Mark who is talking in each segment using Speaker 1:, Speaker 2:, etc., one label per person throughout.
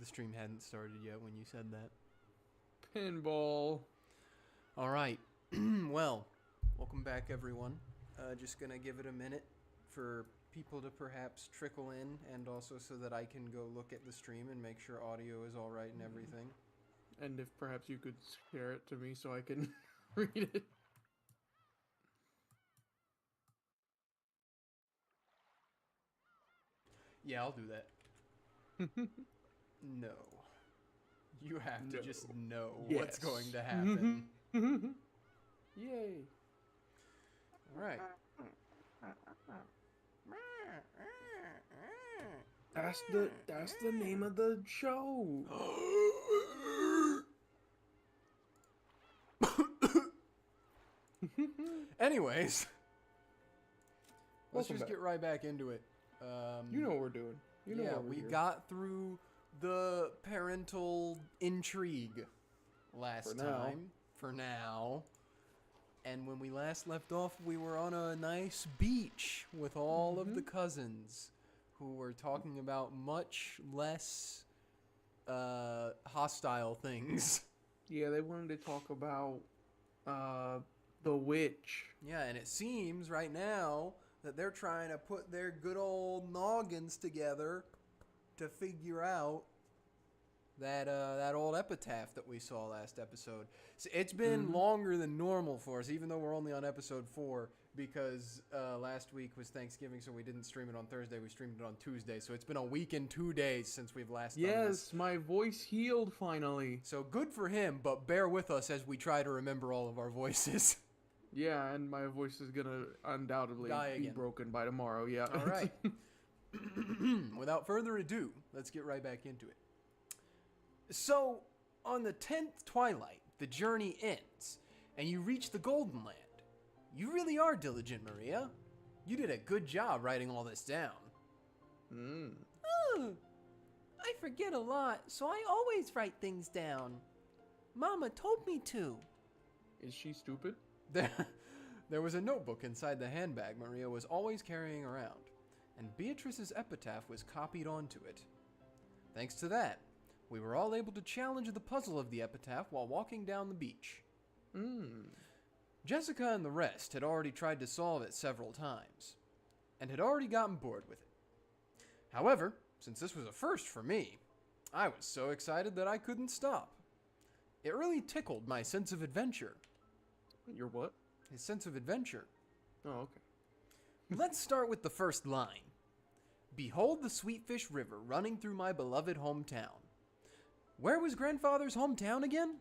Speaker 1: the stream hadn't started yet when you said that.
Speaker 2: Pinball.
Speaker 1: All right. Well, welcome back, everyone. Just gonna give it a minute for people to perhaps trickle in, and also so that I can go look at the stream and make sure audio is all right and everything.
Speaker 2: And if perhaps you could share it to me so I can read it.
Speaker 1: Yeah, I'll do that. No. You have to just know what's going to happen.
Speaker 2: Yay.
Speaker 1: Alright.
Speaker 2: That's the name of the show.
Speaker 1: Anyways, let's
Speaker 2: Welcome
Speaker 1: just
Speaker 2: back.
Speaker 1: get right back into it.
Speaker 2: You know what we're doing. You know
Speaker 1: yeah,
Speaker 2: what we're
Speaker 1: we
Speaker 2: here.
Speaker 1: got through the parental intrigue last time. For now. And when we last left off, we were on a nice beach with all of the cousins who were talking about much less hostile things.
Speaker 2: Yeah, they wanted to talk about the witch.
Speaker 1: Yeah, and it seems right now that they're trying to put their good old noggins together to figure out that old epitaph that we saw last episode. So it's been longer than normal for us, even though we're only on episode 4, because last week was Thanksgiving, so we didn't stream it on Thursday. We streamed it on Tuesday, so it's been a week and 2 days since we've last done this.
Speaker 2: Yes, my voice healed finally.
Speaker 1: So good for him, but bear with us as we try to remember all of our voices.
Speaker 2: Yeah, and my voice is gonna undoubtedly
Speaker 1: Die
Speaker 2: be
Speaker 1: again.
Speaker 2: broken by tomorrow. Yeah.
Speaker 1: All right. Without further ado, let's get right back into it. So, on the 10th twilight, the journey ends, and you reach the Golden Land. You really are diligent, Maria. You did a good job writing all this down.
Speaker 3: Oh, I forget a lot, so I always write things down. Mama told me to.
Speaker 2: Is she stupid?
Speaker 1: There was a notebook inside the handbag Maria was always carrying around, and Beatrice's epitaph was copied onto it. Thanks to that, we were all able to challenge the puzzle of the epitaph while walking down the beach. Jessica and the rest had already tried to solve it several times, and had already gotten bored with it. However, since this was a first for me, I was so excited that I couldn't stop. It really tickled my sense of adventure.
Speaker 2: Your what?
Speaker 1: His sense of adventure.
Speaker 2: Oh, okay.
Speaker 1: Let's start with the first line. Behold the Sweetfish River running through my beloved hometown. Where was grandfather's hometown again?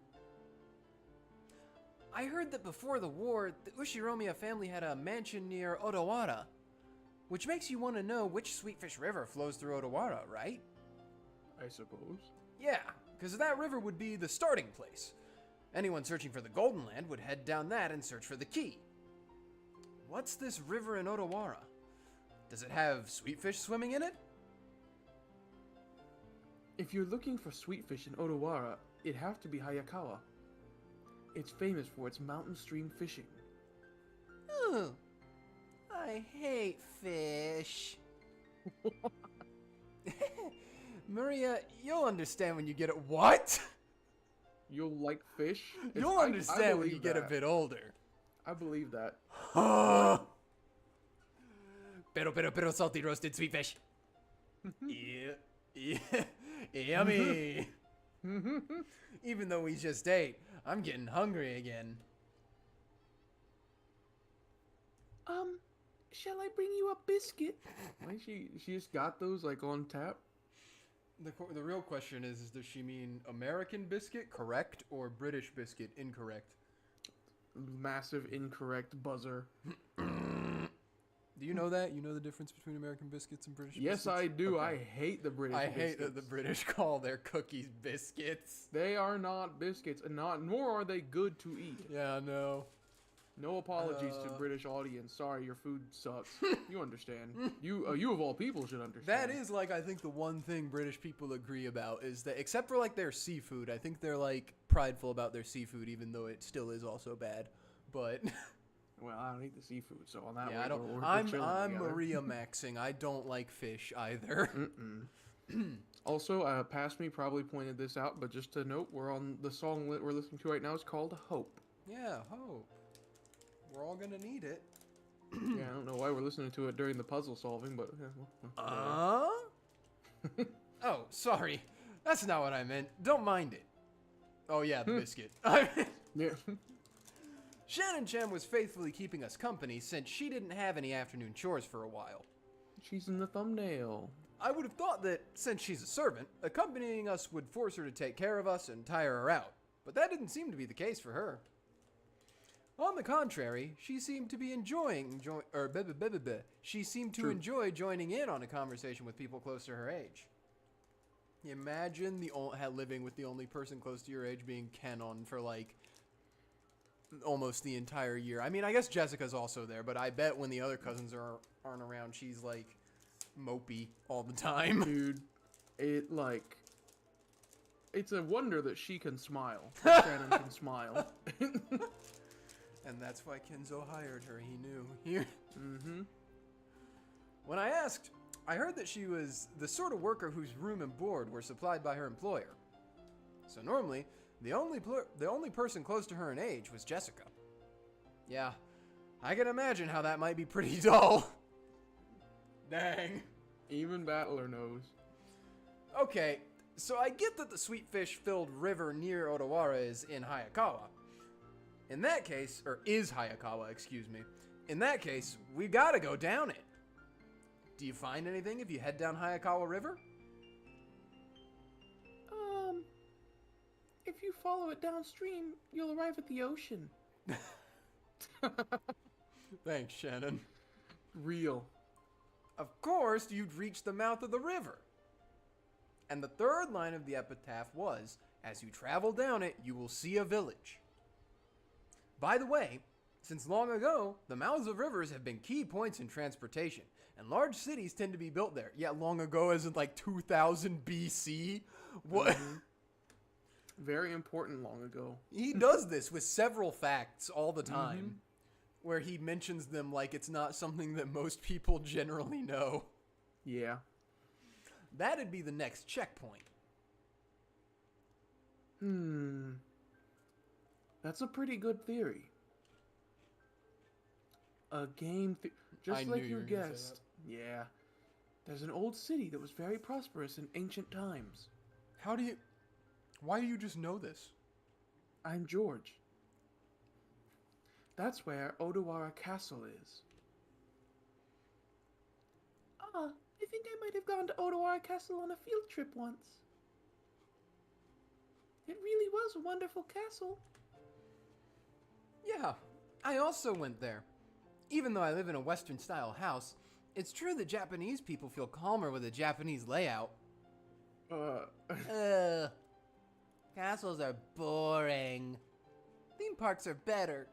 Speaker 1: I heard that before the war, the Ushiromiya family had a mansion near Odawara, which makes you want to know which Sweetfish River flows through Odawara, right?
Speaker 2: I suppose.
Speaker 1: Yeah, because that river would be the starting place. Anyone searching for the Golden Land would head down that and search for the key. What's this river in Odawara? Does it have sweetfish swimming in it?
Speaker 2: If you're looking for sweetfish in Odawara, it'd have to be Hayakawa. It's famous for its mountain stream fishing.
Speaker 3: Oh, I hate fish.
Speaker 1: Maria, you'll understand when you get it. What?
Speaker 2: You'll like fish?
Speaker 1: You'll
Speaker 2: I
Speaker 1: understand when you
Speaker 2: believe
Speaker 1: get a
Speaker 2: that.
Speaker 1: bit older.
Speaker 2: I believe that.
Speaker 1: Pero salty roasted sweet fish. Yeah, yummy. Even though we just ate, I'm getting hungry again.
Speaker 2: Shall I bring you a biscuit? Why she just got those like on tap?
Speaker 1: The real question is does she mean American biscuit, correct, or British biscuit, incorrect?
Speaker 2: Massive incorrect buzzer.
Speaker 1: Do you know that? You know the difference between American biscuits and British
Speaker 2: Yes,
Speaker 1: biscuits?
Speaker 2: I do.
Speaker 1: Okay.
Speaker 2: I hate the British
Speaker 1: I
Speaker 2: biscuits.
Speaker 1: hate that the British call their cookies biscuits.
Speaker 2: They are not biscuits, and nor are they good to eat.
Speaker 1: Yeah, no.
Speaker 2: No apologies to British audience. Sorry, your food sucks. You understand. You of all people should understand.
Speaker 1: That is, like, I think the one thing British people agree about is that, except for, like, their seafood, I think they're, like, prideful about their seafood, even though it still is also bad. But...
Speaker 2: Well, I don't eat the seafood, so on that
Speaker 1: yeah,
Speaker 2: way,
Speaker 1: I don't.
Speaker 2: we're
Speaker 1: I'm
Speaker 2: chilling together.
Speaker 1: Maria maxing. I don't like fish either.
Speaker 2: Also, past me probably pointed this out, but just to note, we're on the song we're listening to right now is called "Hope."
Speaker 1: Yeah, hope. We're all gonna need it.
Speaker 2: Yeah, I don't know why we're listening to it during the puzzle solving, but
Speaker 1: Oh, sorry. That's not what I meant. Don't mind it. Oh yeah, the biscuit.
Speaker 2: yeah.
Speaker 1: Shannon Chan was faithfully keeping us company since she didn't have any afternoon chores for a while.
Speaker 2: She's in the thumbnail.
Speaker 1: I would have thought that, since she's a servant, accompanying us would force her to take care of us and tire her out, but that didn't seem to be the case for her. On the contrary, she seemed to be enjoying enjoy joining in on a conversation with people close to her age. Imagine living with the only person close to your age being Kenon for like almost the entire year. I mean, I guess Jessica's also there, but I bet when the other cousins aren't around, she's like mopey all the time.
Speaker 2: Dude, it's a wonder that she can smile. That Shannon can smile.
Speaker 1: And that's why Kenzo hired her. He knew. When I asked, I heard that she was the sort of worker whose room and board were supplied by her employer. So normally, the only person close to her in age was Jessica. Yeah, I can imagine how that might be pretty dull. Dang.
Speaker 2: Even Battler knows.
Speaker 1: Okay, so I get that the sweet fish-filled river near Odawara is in Hayakawa. In that case, or is Hayakawa, excuse me. In that case, we gotta go down it. Do you find anything if you head down Hayakawa River?
Speaker 2: If you follow it downstream, you'll arrive at the ocean.
Speaker 1: Thanks, Shannon.
Speaker 2: Real.
Speaker 1: Of course, you'd reach the mouth of the river. And the third line of the epitaph was, as you travel down it, you will see a village. By the way, since long ago, the mouths of rivers have been key points in transportation, and large cities tend to be built there. Yeah, long ago as in like 2000 BC? What?
Speaker 2: Very important long ago.
Speaker 1: He does this with several facts all the time, where he mentions them like it's not something that most people generally know.
Speaker 2: Yeah.
Speaker 1: That'd be the next checkpoint.
Speaker 2: That's a pretty good theory. A game just
Speaker 1: I
Speaker 2: like
Speaker 1: knew
Speaker 2: you
Speaker 1: were gonna say
Speaker 2: guessed. Yeah. There's an old city that was very prosperous in ancient times.
Speaker 1: Why do you just know this?
Speaker 2: I'm George. That's where Odawara Castle is. I think I might have gone to Odawara Castle on a field trip once. It really was a wonderful castle.
Speaker 1: Yeah, I also went there. Even though I live in a Western-style house, it's true that Japanese people feel calmer with a Japanese layout. Castles are boring. Theme parks are better.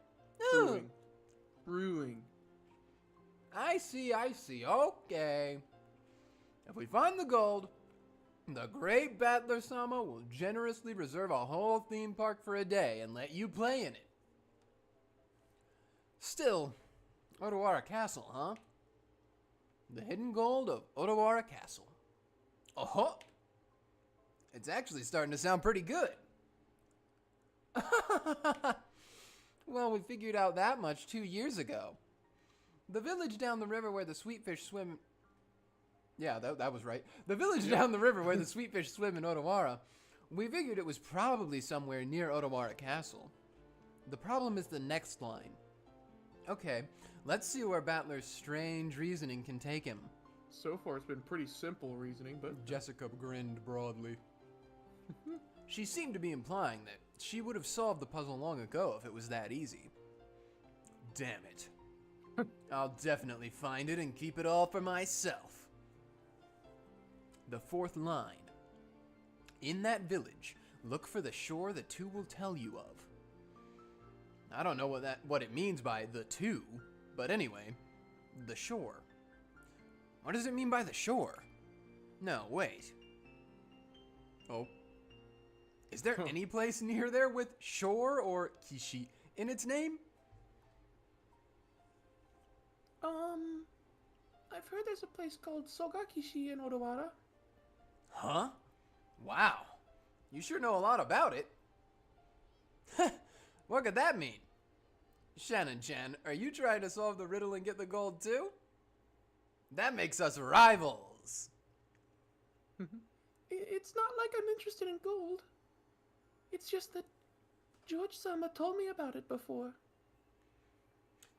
Speaker 2: Brewing.
Speaker 1: I see. Okay. If we find the gold, the great Battler-sama will generously reserve a whole theme park for a day and let you play in it. Still, Odawara Castle, huh? The hidden gold of Odawara Castle. Oh, it's actually starting to sound pretty good. Well, we figured out that much 2 years ago. The village down the river where the sweetfish swim... Yeah, that was right. The village down the river where the sweetfish swim in Odawara, we figured it was probably somewhere near Odawara Castle. The problem is the next line. Okay, let's see where Battler's strange reasoning can take him.
Speaker 2: So far, it's been pretty simple reasoning, but...
Speaker 1: Jessica grinned broadly. She seemed to be implying that she would have solved the puzzle long ago if it was that easy. Damn it. I'll definitely find it and keep it all for myself. The fourth line. In that village, look for the shore the two will tell you of. I don't know what it means by the two, but anyway, the shore. What does it mean by the shore? No, wait. Oh. Is there any place near there with shore or kishi in its name?
Speaker 2: I've heard there's a place called Sogakishi in Odawara.
Speaker 1: Huh? Wow. You sure know a lot about it. What could that mean? Shannon-chan, are you trying to solve the riddle and get the gold too? That makes us rivals.
Speaker 2: It's not like I'm interested in gold. It's just that George-sama told me about it before.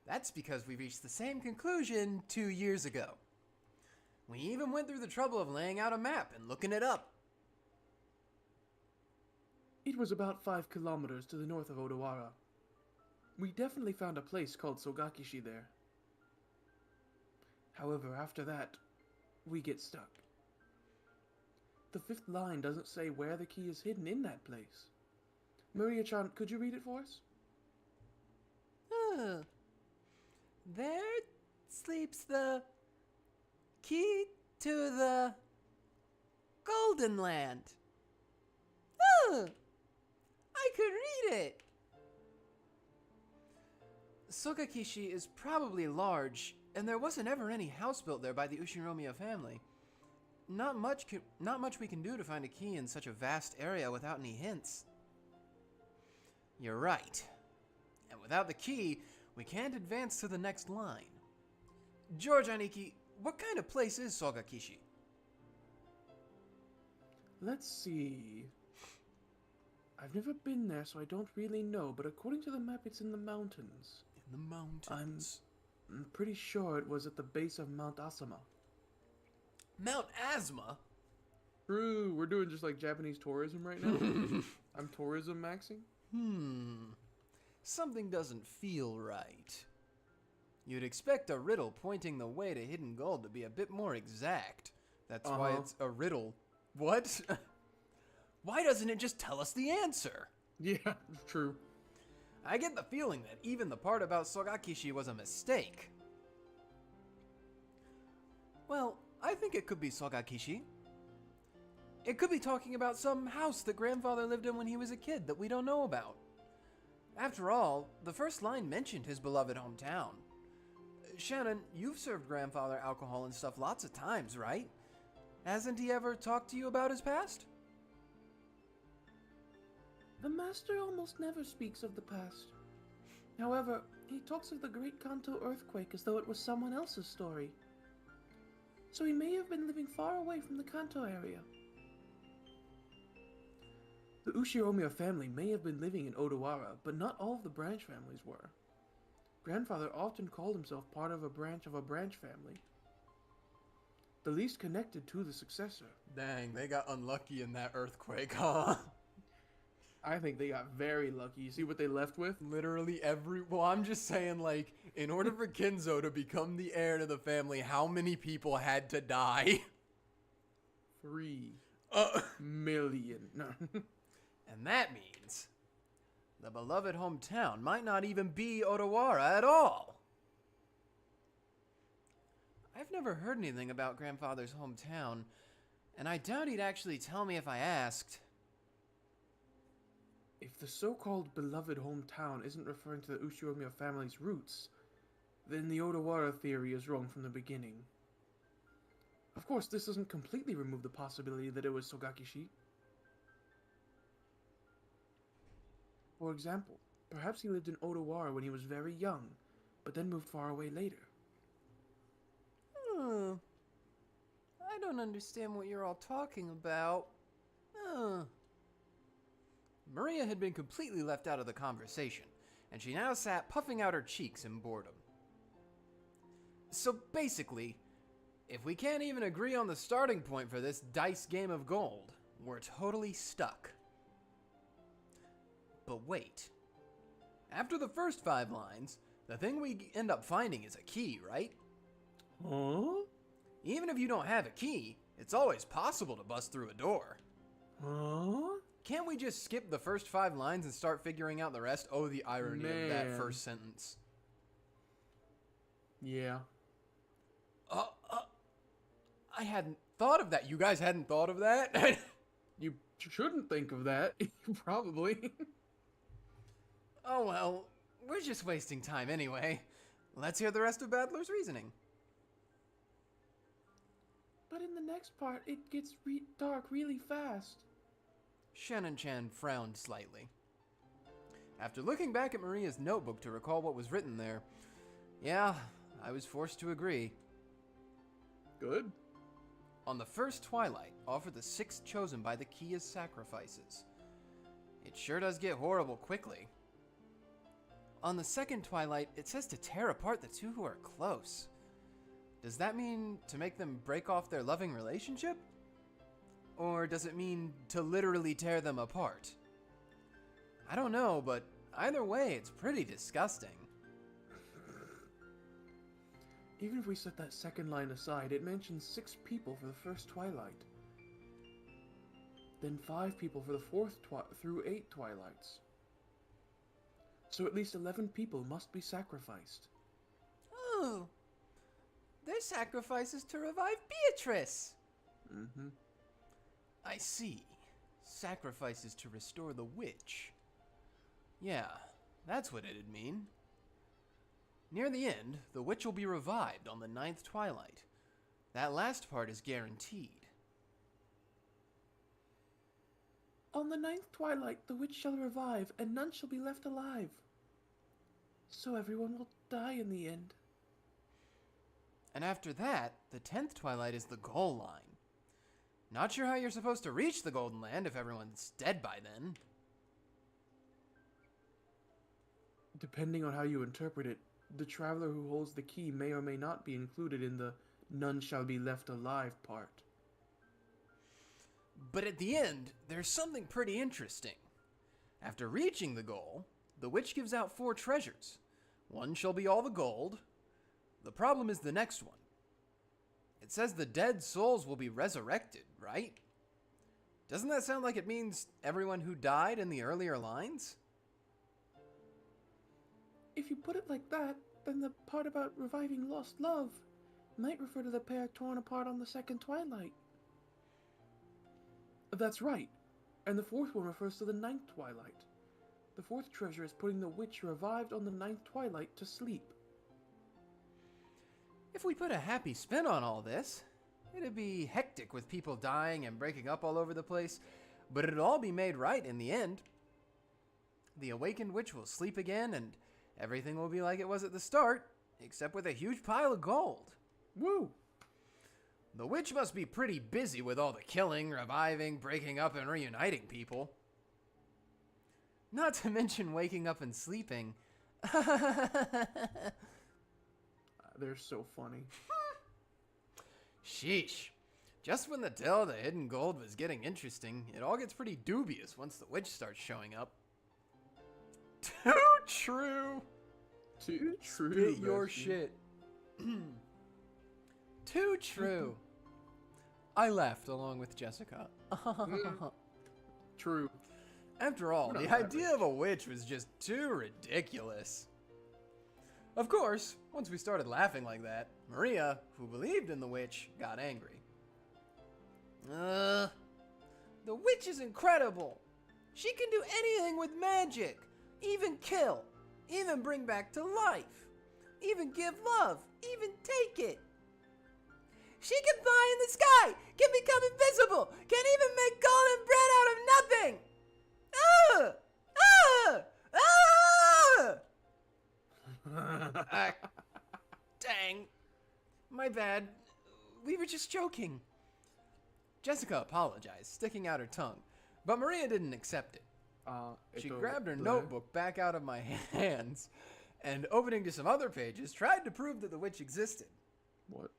Speaker 1: That's because we reached the same conclusion 2 years ago. We even went through the trouble of laying out a map and looking it up.
Speaker 2: It was about 5 kilometers to the north of Odawara. We definitely found a place called Sogakishi there. However, after that, we get stuck. The 5th line doesn't say where the key is hidden in that place. Maria-chan, could you read it for us?
Speaker 3: There sleeps the key to the Golden Land. I could read it.
Speaker 1: Sogakishi is probably large, and there wasn't ever any house built there by the Ushinomiya family. Not much we can do to find a key in such a vast area without any hints. You're right. And without the key, we can't advance to the next line. George Aniki, what kind of place is Sogakishi?
Speaker 2: Let's see. I've never been there, so I don't really know, but according to the map, it's in the mountains.
Speaker 1: In the mountains.
Speaker 2: I'm pretty sure it was at the base of Mount Asama.
Speaker 1: Mount Asma?
Speaker 2: True, we're doing just like Japanese tourism right now. I'm tourism maxing.
Speaker 1: Something doesn't feel right. You'd expect a riddle pointing the way to hidden gold to be a bit more exact. That's why it's a riddle. What? Why doesn't it just tell us the answer?
Speaker 2: Yeah, true.
Speaker 1: I get the feeling that even the part about Sogakishi was a mistake. Well, I think it could be Sogakishi. It could be talking about some house that grandfather lived in when he was a kid that we don't know about. After all, the first line mentioned his beloved hometown. Shannon, you've served grandfather alcohol and stuff lots of times, right? Hasn't he ever talked to you about his past?
Speaker 2: The master almost never speaks of the past. However, he talks of the Great Kanto earthquake as though it was someone else's story. So he may have been living far away from the Kanto area. The Ushinomiya family may have been living in Odawara, but not all of the branch families were. Grandfather often called himself part of a branch family. The least connected to the successor.
Speaker 1: Dang, they got unlucky in that earthquake, huh?
Speaker 2: I think they got very lucky. You see what they left with?
Speaker 1: Literally well, I'm just saying, like, in order for Kinzo to become the heir to the family, how many people had to die?
Speaker 2: 3 million. No.
Speaker 1: And that means the beloved hometown might not even be Odawara at all. I've never heard anything about grandfather's hometown, and I doubt he'd actually tell me if I asked.
Speaker 2: If the so-called beloved hometown isn't referring to the Ushinomiya family's roots, then the Odawara theory is wrong from the beginning. Of course, this doesn't completely remove the possibility that it was Sogakishi. For example, perhaps he lived in Odawara when he was very young, but then moved far away later.
Speaker 3: I don't understand what you're all talking about.
Speaker 1: Maria had been completely left out of the conversation, and she now sat puffing out her cheeks in boredom. So basically, if we can't even agree on the starting point for this dice game of gold, we're totally stuck. But wait. After the first 5 lines, the thing we end up finding is a key, right?
Speaker 2: Huh?
Speaker 1: Even if you don't have a key, it's always possible to bust through a door.
Speaker 2: Huh?
Speaker 1: Can't we just skip the first 5 lines and start figuring out the rest? Oh, the irony of that first sentence.
Speaker 2: Yeah.
Speaker 1: I hadn't thought of that. You guys hadn't thought of that?
Speaker 2: You shouldn't think of that, probably.
Speaker 1: Oh well, we're just wasting time anyway. Let's hear the rest of Battler's reasoning.
Speaker 2: But in the next part, it gets dark really fast.
Speaker 1: Shannon-chan frowned slightly. After looking back at Maria's notebook to recall what was written there, yeah, I was forced to agree.
Speaker 2: Good.
Speaker 1: On the first twilight, offer the 6 chosen by the key as sacrifices. It sure does get horrible quickly. On the second twilight, it says to tear apart the 2 who are close. Does that mean to make them break off their loving relationship? Or does it mean to literally tear them apart? I don't know, but either way, it's pretty disgusting.
Speaker 2: Even if we set that second line aside, it mentions 6 people for the first twilight. Then 5 people for the fourth through 8 twilights. So at least 11 people must be sacrificed.
Speaker 3: Oh, they're sacrifices to revive Beatrice.
Speaker 2: Mm-hmm.
Speaker 1: I see. Sacrifices to restore the witch. Yeah, that's what it'd mean. Near the end, the witch will be revived on the 9th twilight. That last part is guaranteed.
Speaker 2: On the 9th twilight, the witch shall revive, and none shall be left alive. So everyone will die in the end.
Speaker 1: And after that, the 10th twilight is the goal line. Not sure how you're supposed to reach the Golden Land if everyone's dead by then.
Speaker 2: Depending on how you interpret it, the traveler who holds the key may or may not be included in the none shall be left alive part.
Speaker 1: But at the end, there's something pretty interesting. After reaching the goal, the witch gives out 4 treasures. One shall be all the gold. The problem is the next one. It says the dead souls will be resurrected, right? Doesn't that sound like it means everyone who died in the earlier lines?
Speaker 2: If you put it like that, then the part about reviving lost love might refer to the pair torn apart on the second twilight. That's right, and the fourth one refers to the 9th twilight. The 4th treasure is putting the witch revived on the 9th twilight to sleep.
Speaker 1: If we put a happy spin on all this, it'd be hectic with people dying and breaking up all over the place, but it'd all be made right in the end. The awakened witch will sleep again, and everything will be like it was at the start, except with a huge pile of gold.
Speaker 2: Woo!
Speaker 1: The witch must be pretty busy with all the killing, reviving, breaking up, and reuniting people. Not to mention waking up and sleeping.
Speaker 2: They're so funny.
Speaker 1: Sheesh. Just when the tale of the hidden gold was getting interesting, it all gets pretty dubious once the witch starts showing up. Too true.
Speaker 2: Too true.
Speaker 1: Spit your shit. Too true. I laughed along with Jessica.
Speaker 2: True.
Speaker 1: After all, the idea of a witch was just too ridiculous. Of course, once we started laughing like that, Maria, who believed in the witch, got angry.
Speaker 3: The witch is incredible. She can do anything with magic. Even kill. Even bring back to life. Even give love. Even take it. She can fly in the sky. Can become invisible. Can even make golden bread out of nothing.
Speaker 1: Dang. My bad. We were just joking. Jessica apologized, sticking out her tongue, but Maria didn't accept it. She grabbed her notebook back out of my hands and, opening to some other pages, tried to prove that the witch existed.
Speaker 2: What?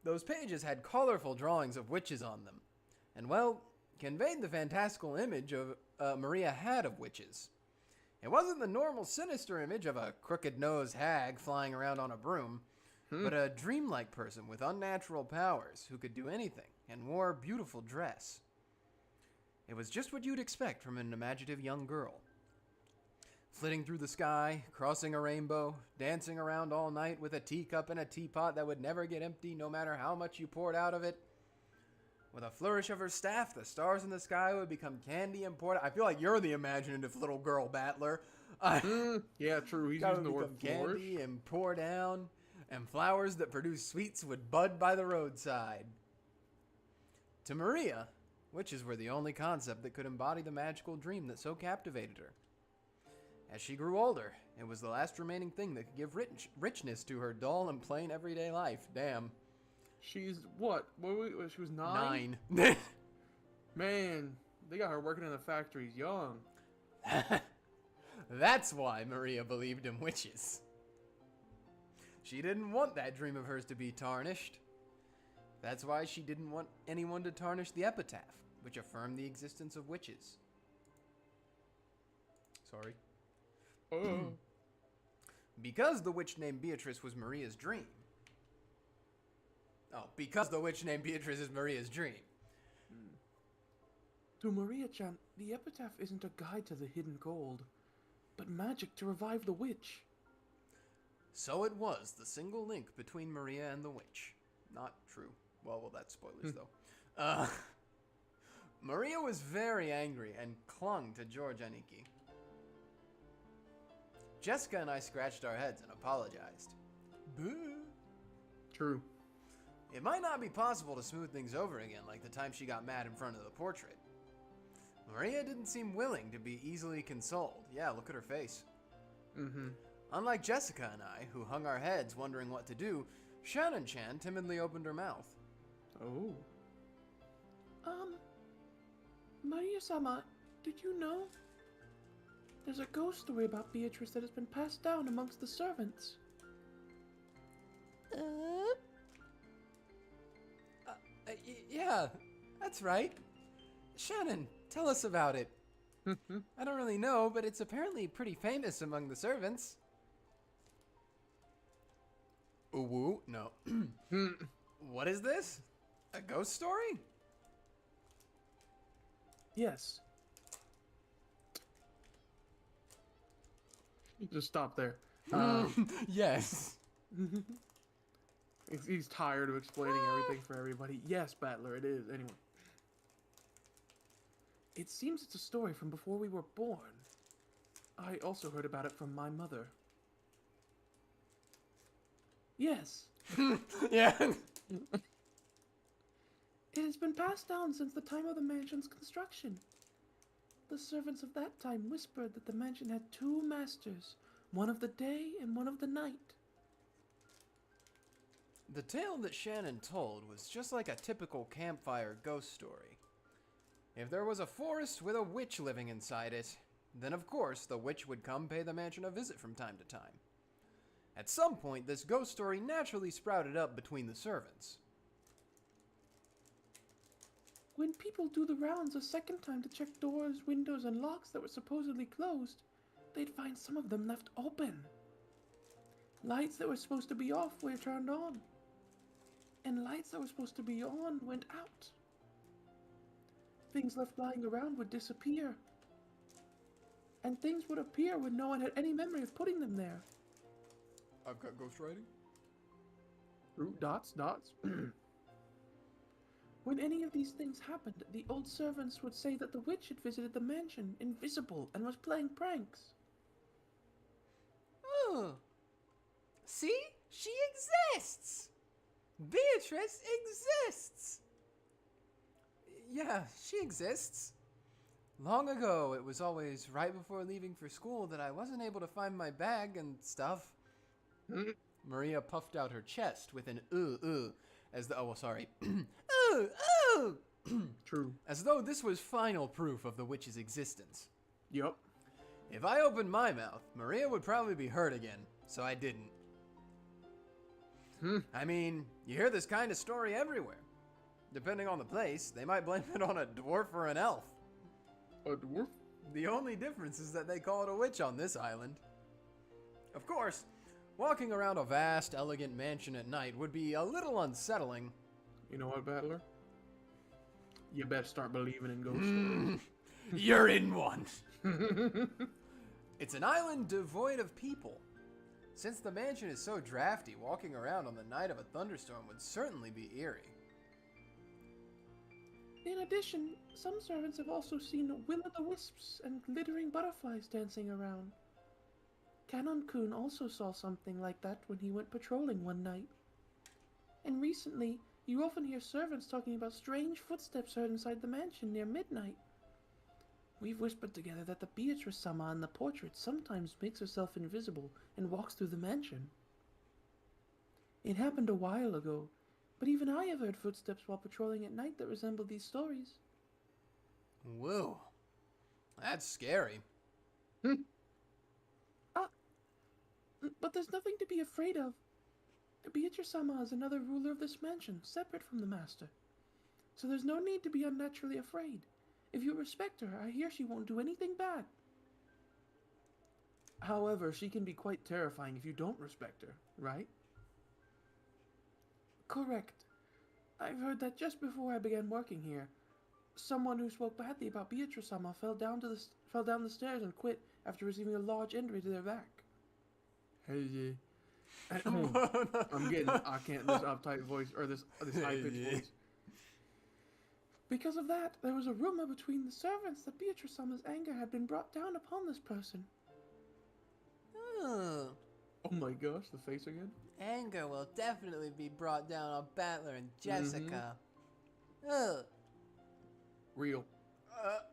Speaker 1: Those pages had colorful drawings of witches on them, and, well, conveyed the fantastical image of Maria had of witches. It wasn't the normal sinister image of a crooked-nosed hag flying around on a broom, but a dreamlike person with unnatural powers who could do anything and wore a beautiful dress. It was just what you'd expect from an imaginative young girl. Flitting through the sky, crossing a rainbow, dancing around all night with a teacup and a teapot that would never get empty no matter how much you poured out of it. With a flourish of her staff, the stars in the sky would become candy and poured out. I feel like you're the imaginative little girl battler.
Speaker 2: Yeah, true. He's using the word flourish.
Speaker 1: Candy and pour down. and flowers that produce sweets would bud by the roadside. To Maria, witches were the only concept that could embody the magical dream that so captivated her. As she grew older, it was the last remaining thing that could give richness to her dull and plain everyday life. Damn.
Speaker 2: She's what? She was 9?
Speaker 1: 9.
Speaker 2: Man, they got her working in the factories young.
Speaker 1: That's why Maria believed in witches. She didn't want that dream of hers to be tarnished. That's why she didn't want anyone to tarnish the epitaph, which affirmed the existence of witches. Sorry.
Speaker 2: Oh.
Speaker 1: Because the witch named Beatrice was Maria's dream. Oh, because the witch named Beatrice is Maria's dream.
Speaker 2: To Maria-chan, the epitaph isn't a guide to the hidden gold, but magic to revive the witch.
Speaker 1: So it was the single link between Maria and the witch. Not true. Well, that's spoilers though. Maria was very angry and clung to George Aniki. Jessica and I scratched our heads and apologized. Boo.
Speaker 2: True.
Speaker 1: It might not be possible to smooth things over again like the time she got mad in front of the portrait. Maria didn't seem willing to be easily consoled. Yeah, look at her face.
Speaker 2: Mm-hmm.
Speaker 1: Unlike Jessica and I, who hung our heads wondering what to do, Shannon-chan timidly opened her mouth.
Speaker 2: Oh. Maria-sama, did you know? There's a ghost story about Beatrice that has been passed down amongst the servants.
Speaker 1: Yeah, that's right. Shannon, tell us about it. I don't really know, but it's apparently pretty famous among the servants. Ooh, no. What is this? A ghost story?
Speaker 2: Yes. Just stop there.
Speaker 1: Yes.
Speaker 2: He's tired of explaining everything for everybody. Yes, Battler, it is. Anyway. It seems it's a story from before we were born. I also heard about it from my mother. Yes.
Speaker 1: Yeah.
Speaker 2: It has been passed down since the time of the mansion's construction. The servants of that time whispered that the mansion had 2 masters, one of the day and one of the night.
Speaker 1: The tale that Shannon told was just like a typical campfire ghost story. If there was a forest with a witch living inside it, then of course the witch would come pay the mansion a visit from time to time. At some point, this ghost story naturally sprouted up between the servants.
Speaker 2: When people do the rounds a second time to check doors, windows, and locks that were supposedly closed, they'd find some of them left open. Lights that were supposed to be off were turned on. And lights that were supposed to be on went out. Things left lying around would disappear. And things would appear when no one had any memory of putting them there.
Speaker 1: I've got ghostwriting.
Speaker 2: Dots. When any of these things happened, the old servants would say that the witch had visited the mansion, invisible, and was playing pranks.
Speaker 3: Oh. See? She exists! Beatrice exists!
Speaker 1: Yeah, she exists. Long ago, it was always right before leaving for school that I wasn't able to find my bag and stuff. Maria puffed out her chest with an as though,
Speaker 2: True.
Speaker 1: as though this was final proof of the witch's existence.
Speaker 2: Yup.
Speaker 1: If I opened my mouth, Maria would probably be hurt again, so I didn't. I mean, you hear this kind of story everywhere. Depending on the place, they might blame it on a dwarf or an elf.
Speaker 2: A dwarf?
Speaker 1: The only difference is that they call it a witch on this island. Of course, walking around a vast, elegant mansion at night would be a little unsettling.
Speaker 2: You know what, Battler? You better start believing in ghost stories.
Speaker 1: You're in one! It's an island devoid of people. Since the mansion is so drafty, walking around on the night of a thunderstorm would certainly be eerie.
Speaker 2: In addition, some servants have also seen will-o'-the-wisps and glittering butterflies dancing around. Canon-kun also saw something like that when he went patrolling one night. And recently, you often hear servants talking about strange footsteps heard inside the mansion near midnight. We've whispered together that the Beatrice-sama in the portrait sometimes makes herself invisible and walks through the mansion. It happened a while ago, but even I have heard footsteps while patrolling at night that resemble these stories.
Speaker 1: Whoa. That's scary.
Speaker 2: But there's nothing to be afraid of. Beatrice-sama is another ruler of this mansion, separate from the master. So there's no need to be unnaturally afraid. If you respect her, I hear she won't do anything bad. However, she can be quite terrifying if you don't respect her, right? Correct. I've heard that just before I began working here, someone who spoke badly about Beatrice-sama fell down the stairs and quit after receiving a large injury to their back. Hey, yeah. I'm getting this uptight voice, or this high-pitched voice. Because of that, there was a rumor between the servants that Beatrice-sama's anger had been brought down upon this person.
Speaker 3: Oh.
Speaker 2: Oh my gosh, the face again?
Speaker 3: Anger will definitely be brought down on Battler and Jessica. Ugh.
Speaker 2: Real.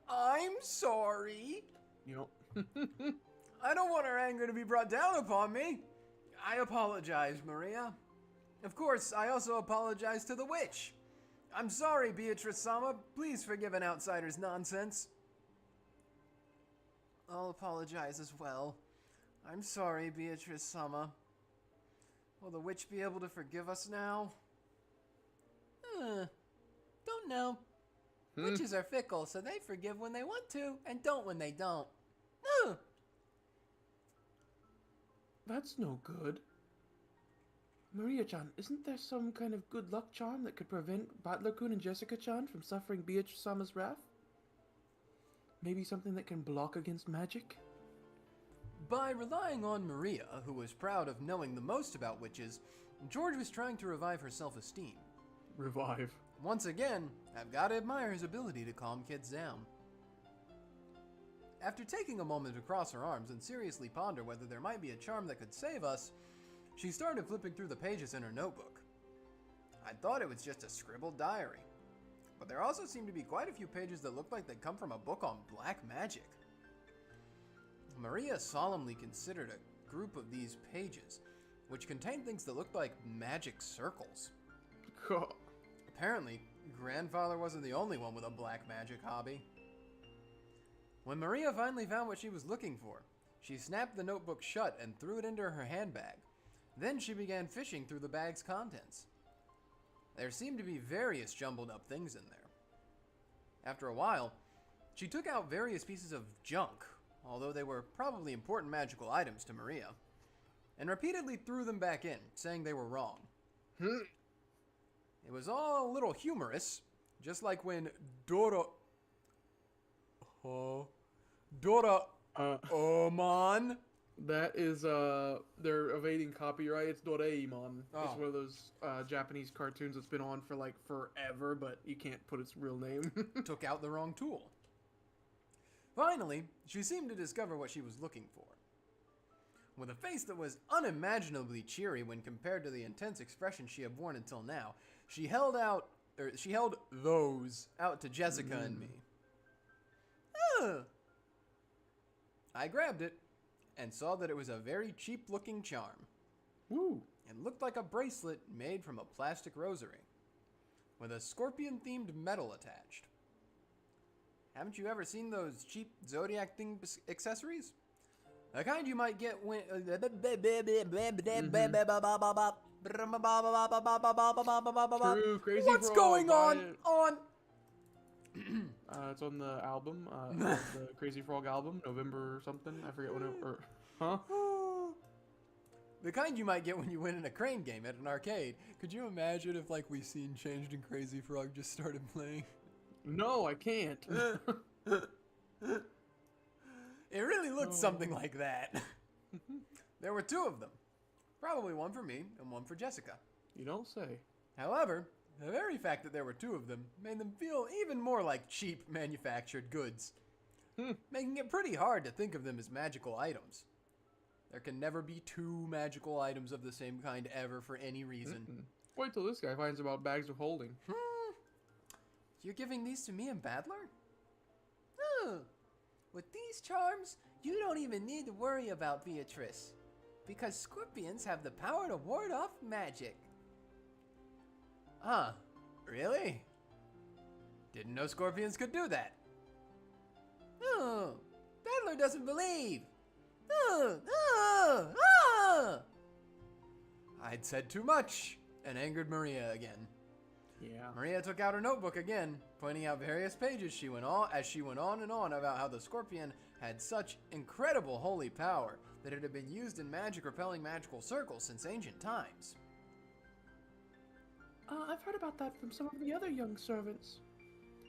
Speaker 1: I'm sorry.
Speaker 2: Yep.
Speaker 1: I don't want her anger to be brought down upon me. I apologize, Maria. Of course, I also apologize to the witch. I'm sorry, Beatrice-sama. Please forgive an outsider's nonsense. I'll apologize as well. I'm sorry, Beatrice-sama. Will the witch be able to forgive us now?
Speaker 3: Don't know. Witches are fickle, so they forgive when they want to, and don't when they don't.
Speaker 2: That's no good. Maria-chan, isn't there some kind of good luck charm that could prevent Butler-kun and Jessica-chan from suffering Beatrice-sama's wrath? Maybe something that can block against magic?
Speaker 1: By relying on Maria, who was proud of knowing the most about witches, George was trying to revive her self-esteem.
Speaker 2: Revive.
Speaker 1: Once again, I've got to admire his ability to calm kids down. After taking a moment to cross her arms and seriously ponder whether there might be a charm that could save us, she started flipping through the pages in her notebook. I thought it was just a scribbled diary, but there also seemed to be quite a few pages that looked like they'd come from a book on black magic. Maria solemnly considered a group of these pages, which contained things that looked like magic circles. Apparently, Grandfather wasn't the only one with a black magic hobby. When Maria finally found what she was looking for, she snapped the notebook shut and threw it into her handbag. Then she began fishing through the bag's contents. There seemed to be various jumbled up things in there. After a while, she took out various pieces of junk, although they were probably important magical items to Maria, and repeatedly threw them back in, saying they were wrong. It was all a little humorous, just like when Oman.
Speaker 2: That is, they're evading copyright. It's Doraemon.
Speaker 1: Oh.
Speaker 2: It's one of those Japanese cartoons that's been on for like forever, but you can't put its real name.
Speaker 1: Took out the wrong tool. Finally, she seemed to discover what she was looking for. With a face that was unimaginably cheery when compared to the intense expression she had worn until now, she held those out to Jessica and me. I grabbed it and saw that it was a very cheap-looking charm.
Speaker 2: Woo!
Speaker 1: It looked like a bracelet made from a plastic rosary, with a scorpion-themed medal attached. Haven't you ever seen those cheap Zodiac-themed accessories? The kind you might get when...
Speaker 2: True, Crazy
Speaker 1: What's
Speaker 2: Frog,
Speaker 1: going
Speaker 2: buy
Speaker 1: on?
Speaker 2: it. It's on the album, the Crazy Frog album, November or something. I forget when it... Huh?
Speaker 1: The kind you might get when you win in a crane game at an arcade. Could you imagine if, like, we scene changed and Crazy Frog just started playing?
Speaker 2: No, I can't.
Speaker 1: It really looked something like that. There were two of them. Probably one for me and one for Jessica.
Speaker 2: You don't say.
Speaker 1: However, the very fact that there were two of them made them feel even more like cheap manufactured goods, making it pretty hard to think of them as magical items. There can never be two magical items of the same kind ever for any reason.
Speaker 2: Wait till this guy finds about bags of holding.
Speaker 3: You're giving these to me and Badler? With these charms, you don't even need to worry about Beatrice. Because scorpions have the power to ward off magic.
Speaker 1: Huh. Really? Didn't know scorpions could do that.
Speaker 3: Badler doesn't believe.
Speaker 1: I'd said too much and angered Maria again.
Speaker 2: Yeah.
Speaker 1: Maria took out her notebook again, pointing out various pages she went on and on about how the scorpion had such incredible holy power that it had been used in magic repelling magical circles since ancient times.
Speaker 2: I've heard about that from some of the other young servants.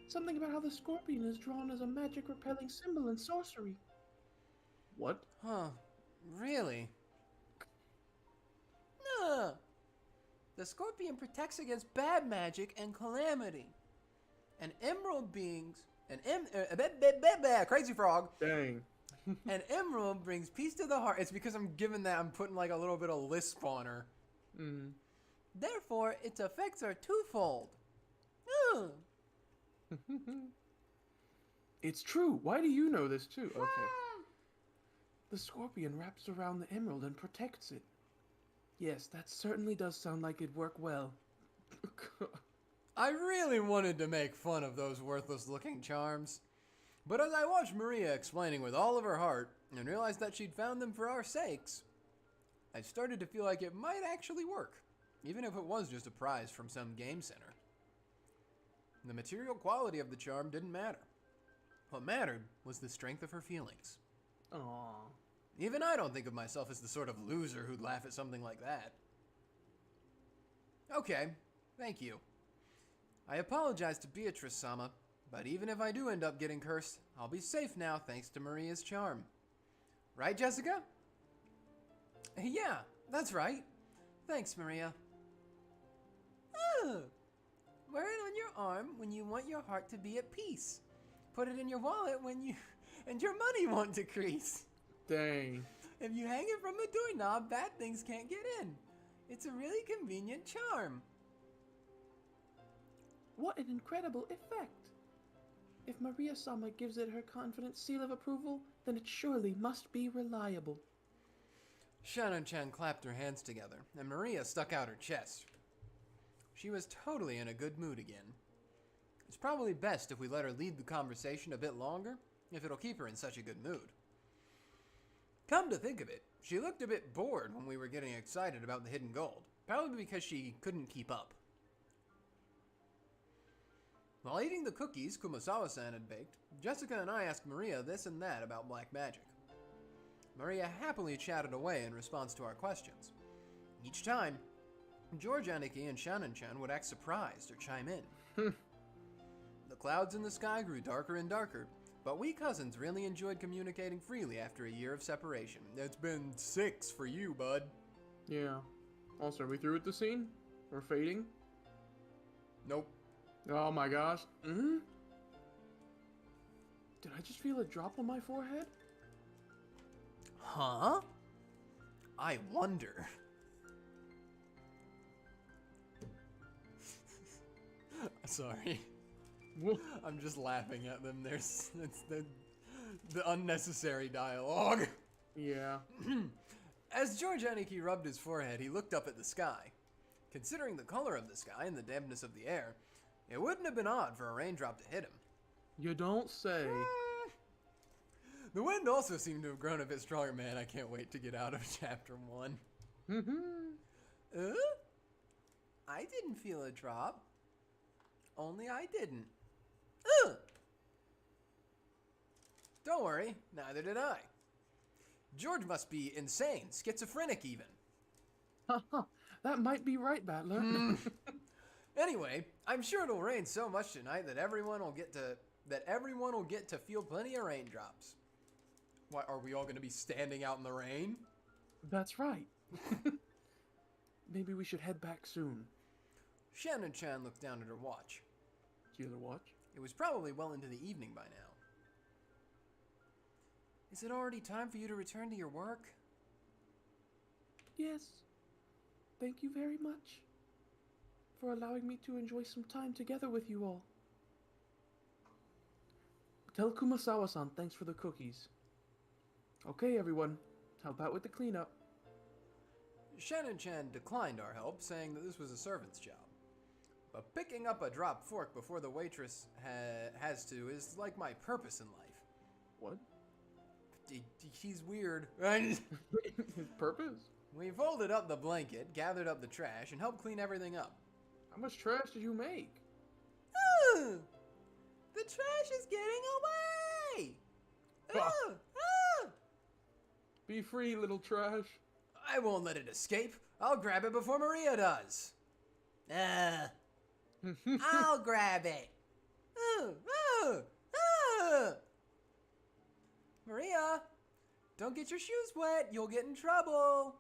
Speaker 2: Something about how the scorpion is drawn as a magic repelling symbol in sorcery. What?
Speaker 1: Huh. Really?
Speaker 3: The scorpion protects against bad magic and calamity. And emerald beings...
Speaker 1: Crazy frog.
Speaker 2: Dang.
Speaker 3: An emerald brings peace to the heart.
Speaker 1: It's because I'm putting like a little bit of lisp on her.
Speaker 3: Therefore, its effects are twofold.
Speaker 2: It's true. Why do you know this too? Okay. The scorpion wraps around the emerald and protects it. Yes, that certainly does sound like it'd work well.
Speaker 1: I really wanted to make fun of those worthless-looking charms. But as I watched Maria explaining with all of her heart and realized that she'd found them for our sakes, I started to feel like it might actually work, even if it was just a prize from some game center. The material quality of the charm didn't matter. What mattered was the strength of her feelings.
Speaker 2: Aww.
Speaker 1: Even I don't think of myself as the sort of loser who'd laugh at something like that. Okay, thank you. I apologize to Beatrice-sama, but even if I do end up getting cursed, I'll be safe now thanks to Maria's charm. Right, Jessica?
Speaker 3: Yeah, that's right. Thanks, Maria. Wear it on your arm when you want your heart to be at peace. Put it in your wallet when you... and your money won't decrease.
Speaker 2: Dang.
Speaker 3: If you hang it from the doorknob, bad things can't get in. It's a really convenient charm.
Speaker 2: What an incredible effect. If Maria-sama gives it her confident seal of approval, then it surely must be reliable.
Speaker 1: Shannon-chan clapped her hands together, and Maria stuck out her chest. She was totally in a good mood again. It's probably best if we let her lead the conversation a bit longer, if it'll keep her in such a good mood. Come to think of it, she looked a bit bored when we were getting excited about the hidden gold, probably because she couldn't keep up. While eating the cookies Kumasawa-san had baked, Jessica and I asked Maria this and that about black magic. Maria happily chatted away in response to our questions. Each time, George Aniki and Shannon-chan would act surprised or chime in. The clouds in the sky grew darker and darker, but we cousins really enjoyed communicating freely after a year of separation. It's been 6 for you, bud.
Speaker 2: Yeah. Also, are we through with the scene? Or fading?
Speaker 1: Nope.
Speaker 2: Oh my gosh. Did I just feel a drop on my forehead?
Speaker 1: Huh? I wonder. Sorry. I'm just laughing at them. It's the unnecessary dialogue.
Speaker 2: Yeah.
Speaker 1: As George Aniki rubbed his forehead, he looked up at the sky. Considering the color of the sky and the dampness of the air, it wouldn't have been odd for a raindrop to hit him.
Speaker 2: You don't say.
Speaker 1: The wind also seemed to have grown a bit stronger. Man, I can't wait to get out of chapter 1.
Speaker 3: I didn't feel a drop. Only I didn't.
Speaker 1: Don't worry, neither did I. George must be insane, schizophrenic even.
Speaker 2: That might be right, Battler.
Speaker 1: Anyway, I'm sure it'll rain so much tonight that everyone will get to feel plenty of raindrops. What, are we all going to be standing out in the rain?
Speaker 2: That's right. Maybe we should head back soon.
Speaker 1: Shannon-chan looked down at her watch.
Speaker 2: Do you have a watch?
Speaker 1: It was probably well into the evening by now.
Speaker 3: Is it already time for you to return to your work?
Speaker 2: Yes. Thank you very much for allowing me to enjoy some time together with you all. Tell Kumasawa-san thanks for the cookies. Okay, everyone. Help out with the cleanup.
Speaker 1: Shannon-chan declined our help, saying that this was a servant's job. But picking up a dropped fork before the waitress has to is like my purpose in life.
Speaker 2: What?
Speaker 1: He's weird.
Speaker 2: His purpose?
Speaker 1: We folded up the blanket, gathered up the trash, and helped clean everything up.
Speaker 2: How much trash did you make?
Speaker 3: Ooh! The trash is getting away!
Speaker 2: Ah.
Speaker 3: Ooh! Ah!
Speaker 2: Be free, little trash.
Speaker 1: I won't let it escape. I'll grab it before Maria does.
Speaker 3: I'll grab it. Ooh! Ooh! Ooh!
Speaker 1: Maria, don't get your shoes wet. You'll get in trouble.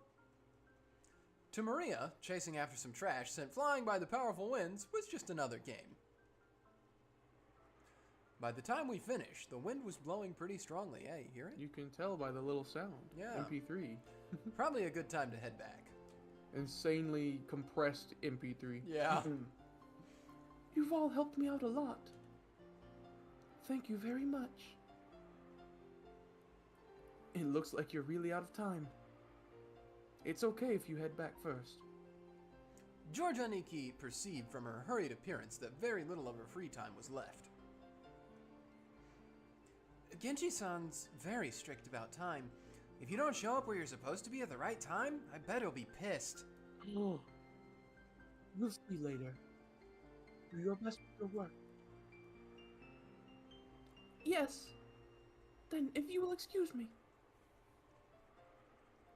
Speaker 1: To Maria, chasing after some trash sent flying by the powerful winds was just another game. By the time we finished, the wind was blowing pretty strongly. Hey, you hear it?
Speaker 2: You can tell by the little sound.
Speaker 1: Yeah.
Speaker 2: MP3.
Speaker 1: Probably a good time to head back.
Speaker 2: Insanely compressed MP3.
Speaker 1: Yeah.
Speaker 2: You've all helped me out a lot. Thank you very much. It looks like you're really out of time. It's okay if you head back first.
Speaker 1: Georgia Nikki perceived from her hurried appearance that very little of her free time was left. Genji-san's very strict about time. If you don't show up where you're supposed to be at the right time, I bet he'll be pissed.
Speaker 2: Oh. We'll see later. Do your best with your work. Yes. Then, if you will excuse me.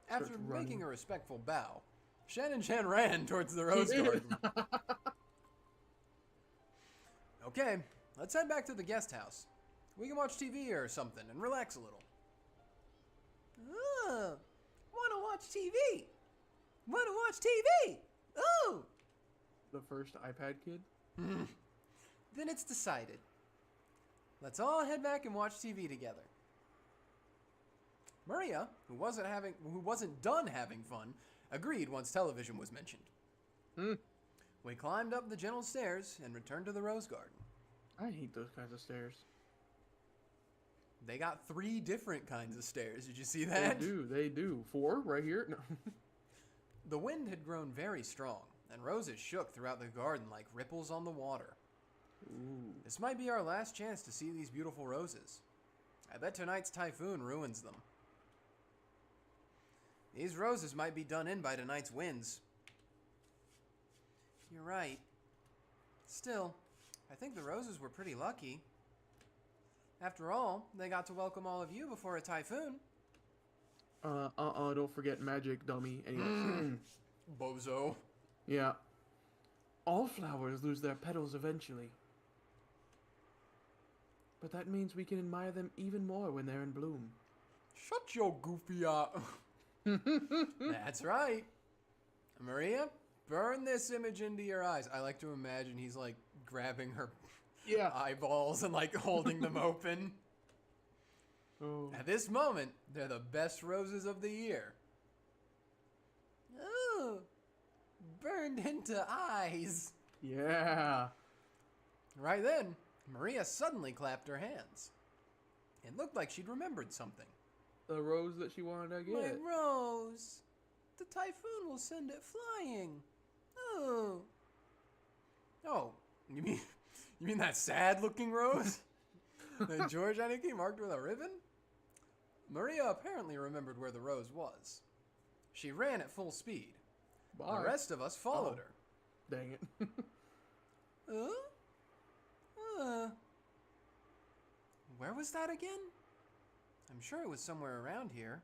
Speaker 1: After
Speaker 2: Starts
Speaker 1: making
Speaker 2: running.
Speaker 1: a respectful bow, Shannon-chan ran towards the rose garden. Okay, let's head back to the guest house. We can watch TV or something and relax a little.
Speaker 3: Wanna watch TV? Wanna watch TV? Ooh!
Speaker 2: The first iPad kid?
Speaker 1: Then it's decided. Let's all head back and watch TV together. Maria, who wasn't done having fun, agreed once television was mentioned. We climbed up the gentle stairs and returned to the rose garden.
Speaker 2: I hate those kinds of stairs.
Speaker 1: They got 3 different kinds of stairs. Did you see that?
Speaker 2: They do. 4 right here? No.
Speaker 1: The wind had grown very strong, and roses shook throughout the garden like ripples on the water.
Speaker 2: Ooh.
Speaker 1: This might be our last chance to see these beautiful roses. I bet tonight's typhoon ruins them. These roses might be done in by tonight's winds. You're right. Still, I think the roses were pretty lucky. After all, they got to welcome all of you before a typhoon.
Speaker 2: Don't forget magic, dummy. Anyway.
Speaker 1: Bozo.
Speaker 2: Yeah. All flowers lose their petals eventually. But that means we can admire them even more when they're in bloom.
Speaker 1: Shut your goofy eye. That's right. Maria, burn this image into your eyes. I like to imagine he's like grabbing her eyeballs and like holding them open.
Speaker 2: Oh.
Speaker 1: At this moment, they're the best roses of the year.
Speaker 3: Ooh! Burned into eyes.
Speaker 2: Yeah.
Speaker 1: Right then, Maria suddenly clapped her hands. It looked like she'd remembered something.
Speaker 2: The rose that she wanted to get.
Speaker 3: My rose. The typhoon will send it flying. Oh.
Speaker 1: Oh, you mean that sad-looking rose that George Aniki marked with a ribbon? Maria apparently remembered where the rose was. She ran at full speed.
Speaker 2: Bye.
Speaker 1: The rest of us followed her.
Speaker 2: Dang it.
Speaker 1: Where was that again? I'm sure it was somewhere around here.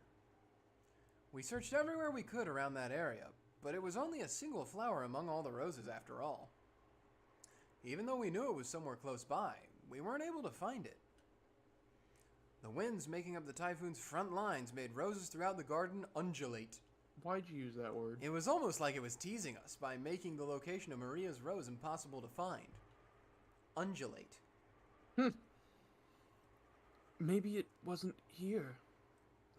Speaker 1: We searched everywhere we could around that area, but it was only a single flower among all the roses after all. Even though we knew it was somewhere close by, we weren't able to find it. The winds making up the typhoon's front lines made roses throughout the garden undulate.
Speaker 2: Why'd you use that word?
Speaker 1: It was almost like it was teasing us by making the location of Maria's rose impossible to find. Undulate.
Speaker 2: Maybe it wasn't here.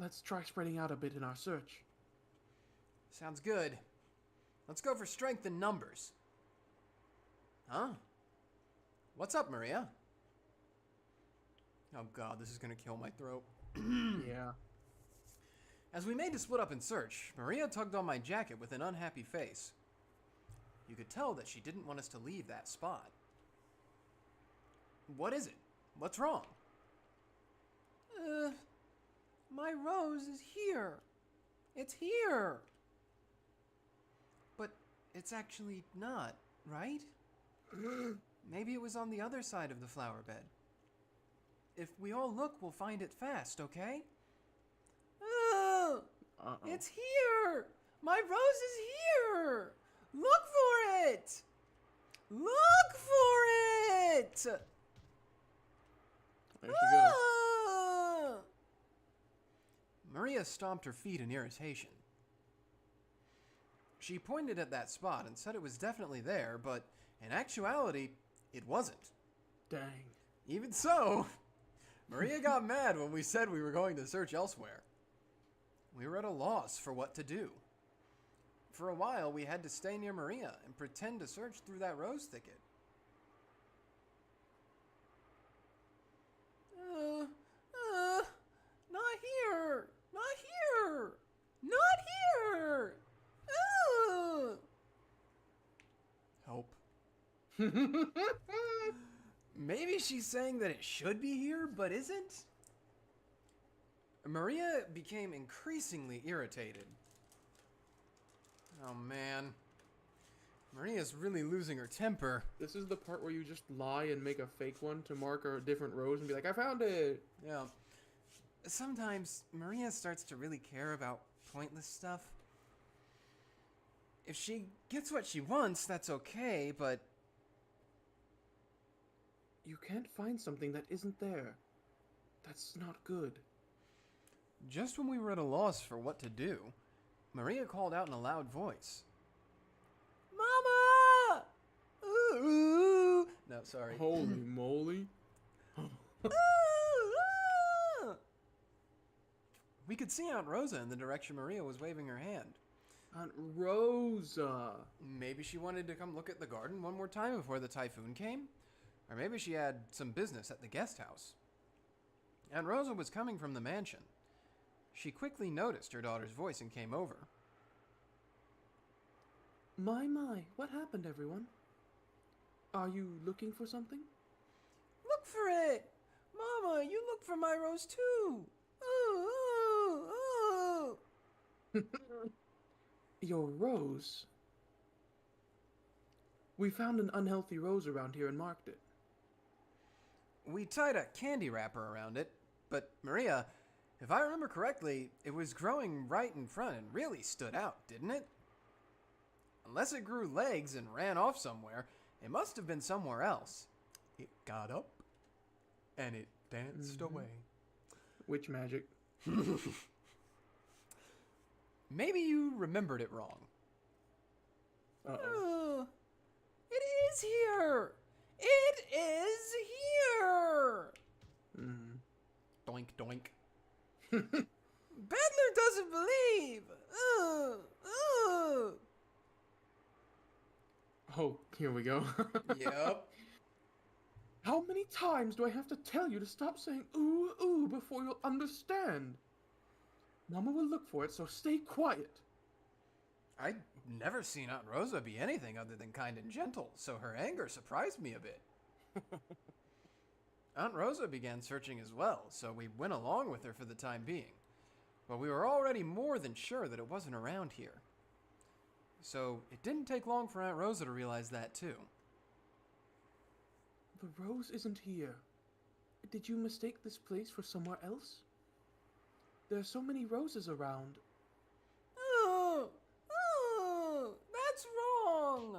Speaker 2: Let's try spreading out a bit in our search.
Speaker 1: Sounds good. Let's go for strength in numbers. Huh? What's up, Maria? Oh god, this is gonna kill my throat.
Speaker 2: Yeah.
Speaker 1: As we made to split up and search, Maria tugged on my jacket with an unhappy face. You could tell that she didn't want us to leave that spot. What is it? What's wrong?
Speaker 3: My rose is here. It's here.
Speaker 1: But it's actually not, right? Maybe it was on the other side of the flower bed. If we all look, we'll find it fast, okay?
Speaker 3: It's here. My rose is here. Look for it. Look for it.
Speaker 2: There she goes.
Speaker 3: Ah!
Speaker 1: Maria stomped her feet in irritation. She pointed at that spot and said it was definitely there, but in actuality, it wasn't.
Speaker 2: Dang.
Speaker 1: Even so, Maria got mad when we said we were going to search elsewhere. We were at a loss for what to do. For a while, we had to stay near Maria and pretend to search through that rose thicket.
Speaker 3: Not here. Not here. Not here.
Speaker 1: Help. Maybe she's saying that it should be here, but isn't? Maria became increasingly irritated. Oh man. Maria's really losing her temper.
Speaker 2: This is the part where you just lie and make a fake one to mark a different rose and be like, I found it.
Speaker 1: Yeah. Sometimes Maria starts to really care about pointless stuff. If she gets what she wants, that's okay, but
Speaker 2: You can't find something that isn't there. That's not good.
Speaker 1: just when we were at a loss for what to do, Maria called out in a loud voice.
Speaker 3: Mama! Ooh.
Speaker 1: No, sorry.
Speaker 2: Holy moly.
Speaker 1: We could see Aunt Rosa in the direction Maria was waving her hand.
Speaker 2: Aunt Rosa.
Speaker 1: Maybe she wanted to come look at the garden one more time before the typhoon came? Or maybe she had some business at the guest house. Aunt Rosa was coming from the mansion. She quickly noticed her daughter's voice and came over.
Speaker 2: My, what happened, everyone? Are you looking for something?
Speaker 3: Look for it. Mama, you look for my rose too.
Speaker 2: Your rose? We found an unhealthy rose around here and marked it.
Speaker 1: We tied a candy wrapper around it, but Maria, if I remember correctly, it was growing right in front and really stood out, didn't it? Unless it grew legs and ran off somewhere, it must have been somewhere else. It got up, and it danced away.
Speaker 2: Witch magic.
Speaker 1: Maybe you remembered it wrong.
Speaker 2: Uh-oh.
Speaker 3: It is here. It is here.
Speaker 2: Mm.
Speaker 1: Doink, doink.
Speaker 3: Bedler doesn't believe.
Speaker 2: Oh, here we go.
Speaker 1: Yep.
Speaker 2: How many times do I have to tell you to stop saying ooh, ooh before you'll understand? Mama will look for it, so stay quiet.
Speaker 1: I'd never seen Aunt Rosa be anything other than kind and gentle, so her anger surprised me a bit. Aunt Rosa began searching as well, so we went along with her for the time being. But we were already more than sure that it wasn't around here. So it didn't take long for Aunt Rosa to realize that too.
Speaker 2: The rose isn't here. Did you mistake this place for somewhere else? There are so many roses around.
Speaker 3: That's wrong.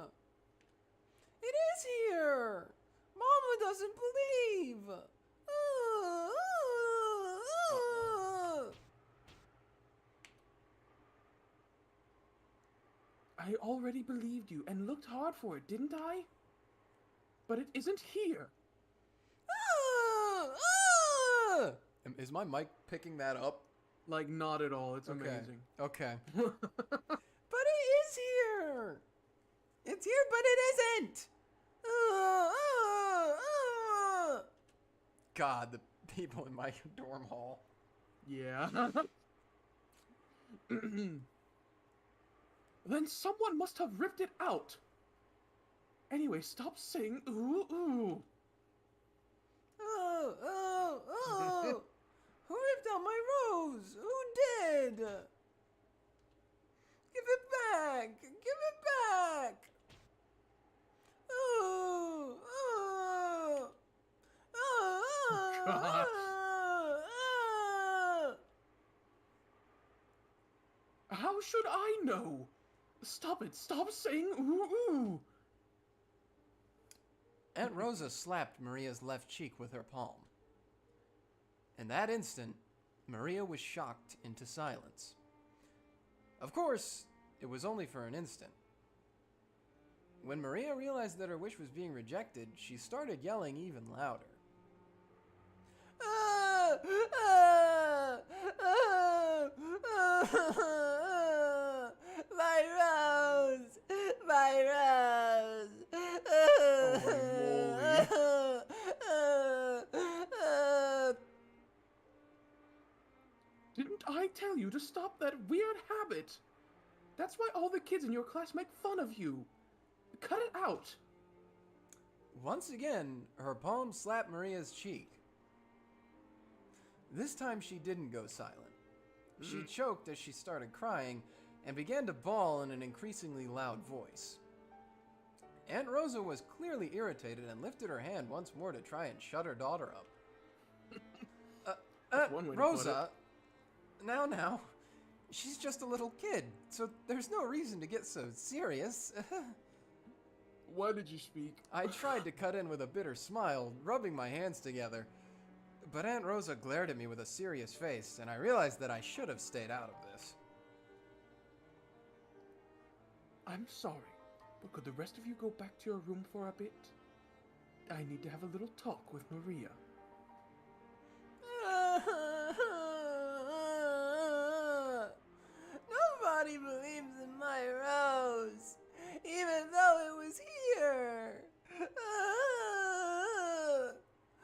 Speaker 3: It is here. Mama doesn't believe.
Speaker 2: I already believed you and looked hard for it, didn't I? But it isn't here.
Speaker 1: Is my mic picking that up?
Speaker 2: Like, not at all. It's
Speaker 1: Okay.
Speaker 2: amazing.
Speaker 1: Okay.
Speaker 3: is here! It's here, but it isn't!
Speaker 1: God, the people in my dorm hall.
Speaker 2: Yeah. Then someone must have ripped it out. Anyway, stop saying ooh ooh.
Speaker 3: Who ripped out my rose? Who did? Give it back! Give it back!
Speaker 2: Gosh. How should I know? Stop it. Stop saying ooh ooh.
Speaker 1: Aunt Rosa slapped Maria's left cheek with her palm. In that instant, Maria was shocked into silence. Of course, it was only for an instant. When Maria realized that her wish was being rejected, she started yelling even louder.
Speaker 3: My rose! My rose!
Speaker 2: Didn't I tell you to stop that weird habit? That's why all the kids in your class make fun of you. Cut it out.
Speaker 1: Once again, her palm slapped Maria's cheek. This time she didn't go silent. She choked as she started crying and began to bawl in an increasingly loud voice. Aunt Rosa was clearly irritated and lifted her hand once more to try and shut her daughter up.
Speaker 2: One way to
Speaker 1: Rosa, now, she's just a little kid, so there's no reason to get so serious.
Speaker 2: Why did you speak?
Speaker 1: I tried to cut in with a bitter smile, rubbing my hands together, but Aunt Rosa glared at me with a serious face, and I realized that I should have stayed out of this.
Speaker 2: I'm sorry, but could the rest of you go back to your room for a bit? I need to have a little talk with Maria.
Speaker 3: Nobody believes in my rose, even though it was here.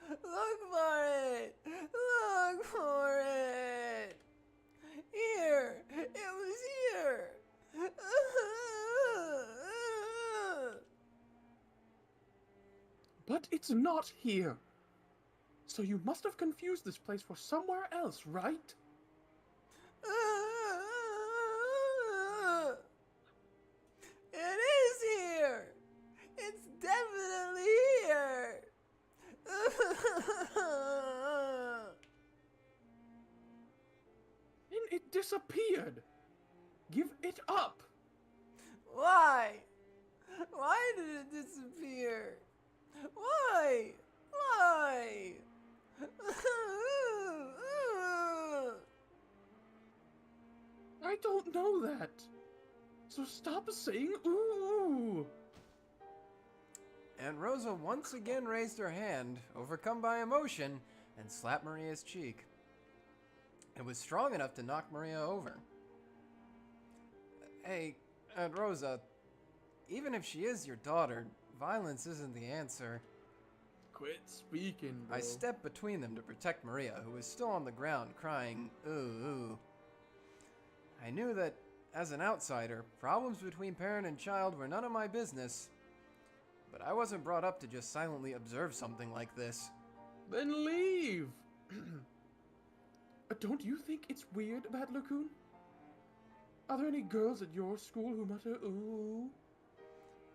Speaker 3: Look for it. Look for it. Here. It was here.
Speaker 2: But it's not here. So you must have confused this place for somewhere else, right?
Speaker 3: It is here. It's definitely here.
Speaker 2: And it disappeared. Give it up.
Speaker 3: Why? Why did it disappear? Why? Why?
Speaker 2: I don't know that. So stop saying ooh.
Speaker 1: Aunt Rosa once again raised her hand, overcome by emotion, and slapped Maria's cheek. It was strong enough to knock Maria over. Hey, Aunt Rosa, even if she is your daughter, violence isn't the answer.
Speaker 2: Quit speaking, bro.
Speaker 1: I stepped between them to protect Maria, who was still on the ground crying, ooh, ooh. I knew that, as an outsider, problems between parent and child were none of my business, but I wasn't brought up to just silently observe something like this.
Speaker 2: Then leave. Don't you think it's weird, Bad Lacoon? Are there any girls at your school who mutter ooh?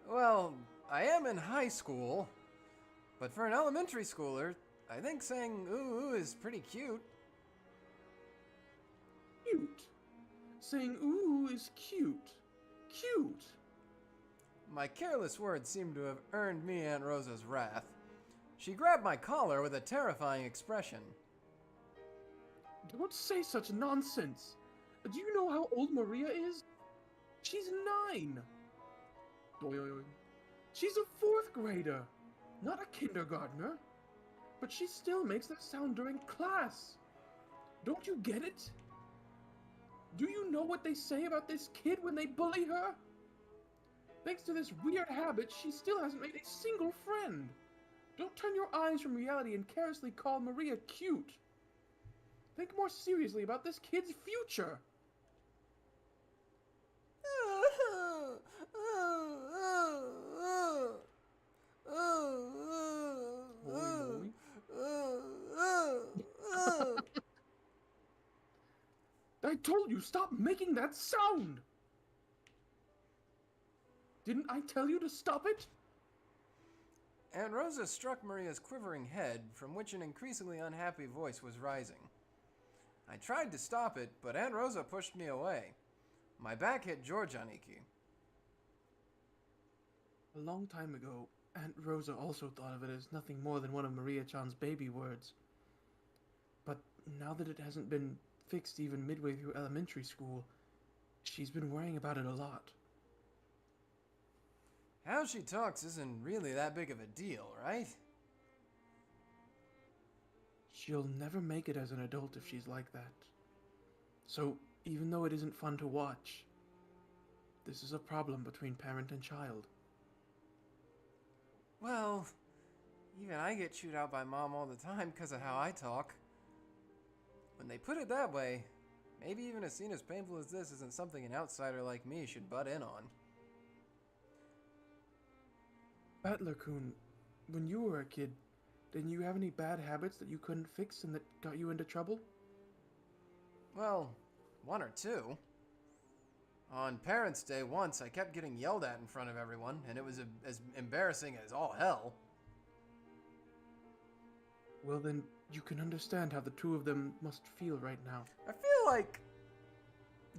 Speaker 1: Well, I am in high school, but for an elementary schooler, I think saying ooh, ooh is pretty cute.
Speaker 2: Cute? Saying ooh is cute. Cute.
Speaker 1: My careless words seemed to have earned me Aunt Rosa's wrath. She grabbed my collar with a terrifying expression.
Speaker 2: Don't say such nonsense. Do you know how old Maria is? She's 9. She's a 4th grader, not a kindergartner. But she still makes that sound during class. Don't you get it? Do you know what they say about this kid when they bully her? Thanks to this weird habit, she still hasn't made a single friend. Don't turn your eyes from reality and carelessly call Maria cute. Think more seriously about this kid's future. Holy moly. I told you, stop making that sound! Didn't I tell you to stop it?
Speaker 1: Aunt Rosa struck Maria's quivering head, from which an increasingly unhappy voice was rising. I tried to stop it, but Aunt Rosa pushed me away. My back hit George Aniki.
Speaker 2: A long time ago, Aunt Rosa also thought of it as nothing more than one of Maria-chan's baby words. But now that it hasn't been fixed even midway through elementary school, she's been worrying about it a lot.
Speaker 1: How she talks isn't really that big of a deal, right?
Speaker 2: She'll never make it as an adult if she's like that. So, even though it isn't fun to watch, this is a problem between parent and child.
Speaker 1: Well, even I get chewed out by Mom all the time because of how I talk. When they put it that way, maybe even a scene as painful as this isn't something an outsider like me should butt in on.
Speaker 2: Battler-kun, when you were a kid, didn't you have any bad habits that you couldn't fix and that got you into trouble?
Speaker 1: Well, one or two. On Parents' Day once, I kept getting yelled at in front of everyone, and it was as embarrassing as all hell.
Speaker 2: Well then, you can understand how the two of them must feel right now.
Speaker 1: I feel like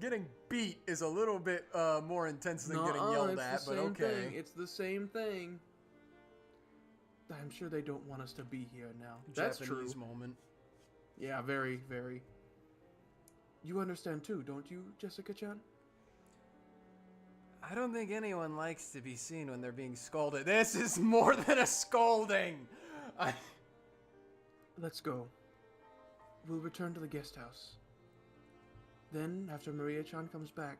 Speaker 1: getting beat is a little bit more intense than getting yelled at, but okay.
Speaker 2: It's the same thing. I'm sure they don't want us to be here now. That's
Speaker 1: Japanese
Speaker 2: true.
Speaker 1: moment.
Speaker 2: Yeah, very, very. You understand too, don't you, Jessica-chan?
Speaker 1: I don't think anyone likes to be seen when they're being scolded. This is more than a scolding!
Speaker 2: Let's go. We'll return to the guest house. Then, after Maria-chan comes back,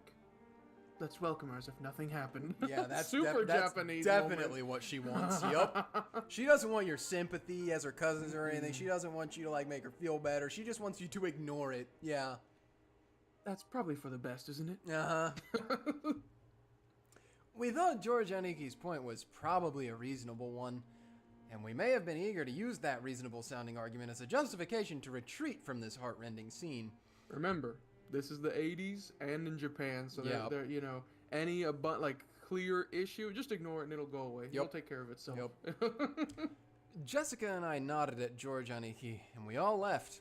Speaker 2: let's welcome her as if nothing happened.
Speaker 1: Yeah, that's
Speaker 2: super
Speaker 1: that's
Speaker 2: Japanese.
Speaker 1: Definitely what she wants. Yup. She doesn't want your sympathy as her cousins or anything. She doesn't want you to like make her feel better. She just wants you to ignore it. Yeah.
Speaker 2: That's probably for the best, isn't it?
Speaker 1: Uh-huh. We thought George Aniki's point was probably a reasonable one, and we may have been eager to use that reasonable-sounding argument as a justification to retreat from this heart-rending scene.
Speaker 2: Remember, this is the 80s and in Japan, so
Speaker 1: Yep.
Speaker 2: they're, you know, any clear issue, just ignore it and it'll go away. It'll take care of itself.
Speaker 1: Yep. Jessica and I nodded at George Aniki, and we all left.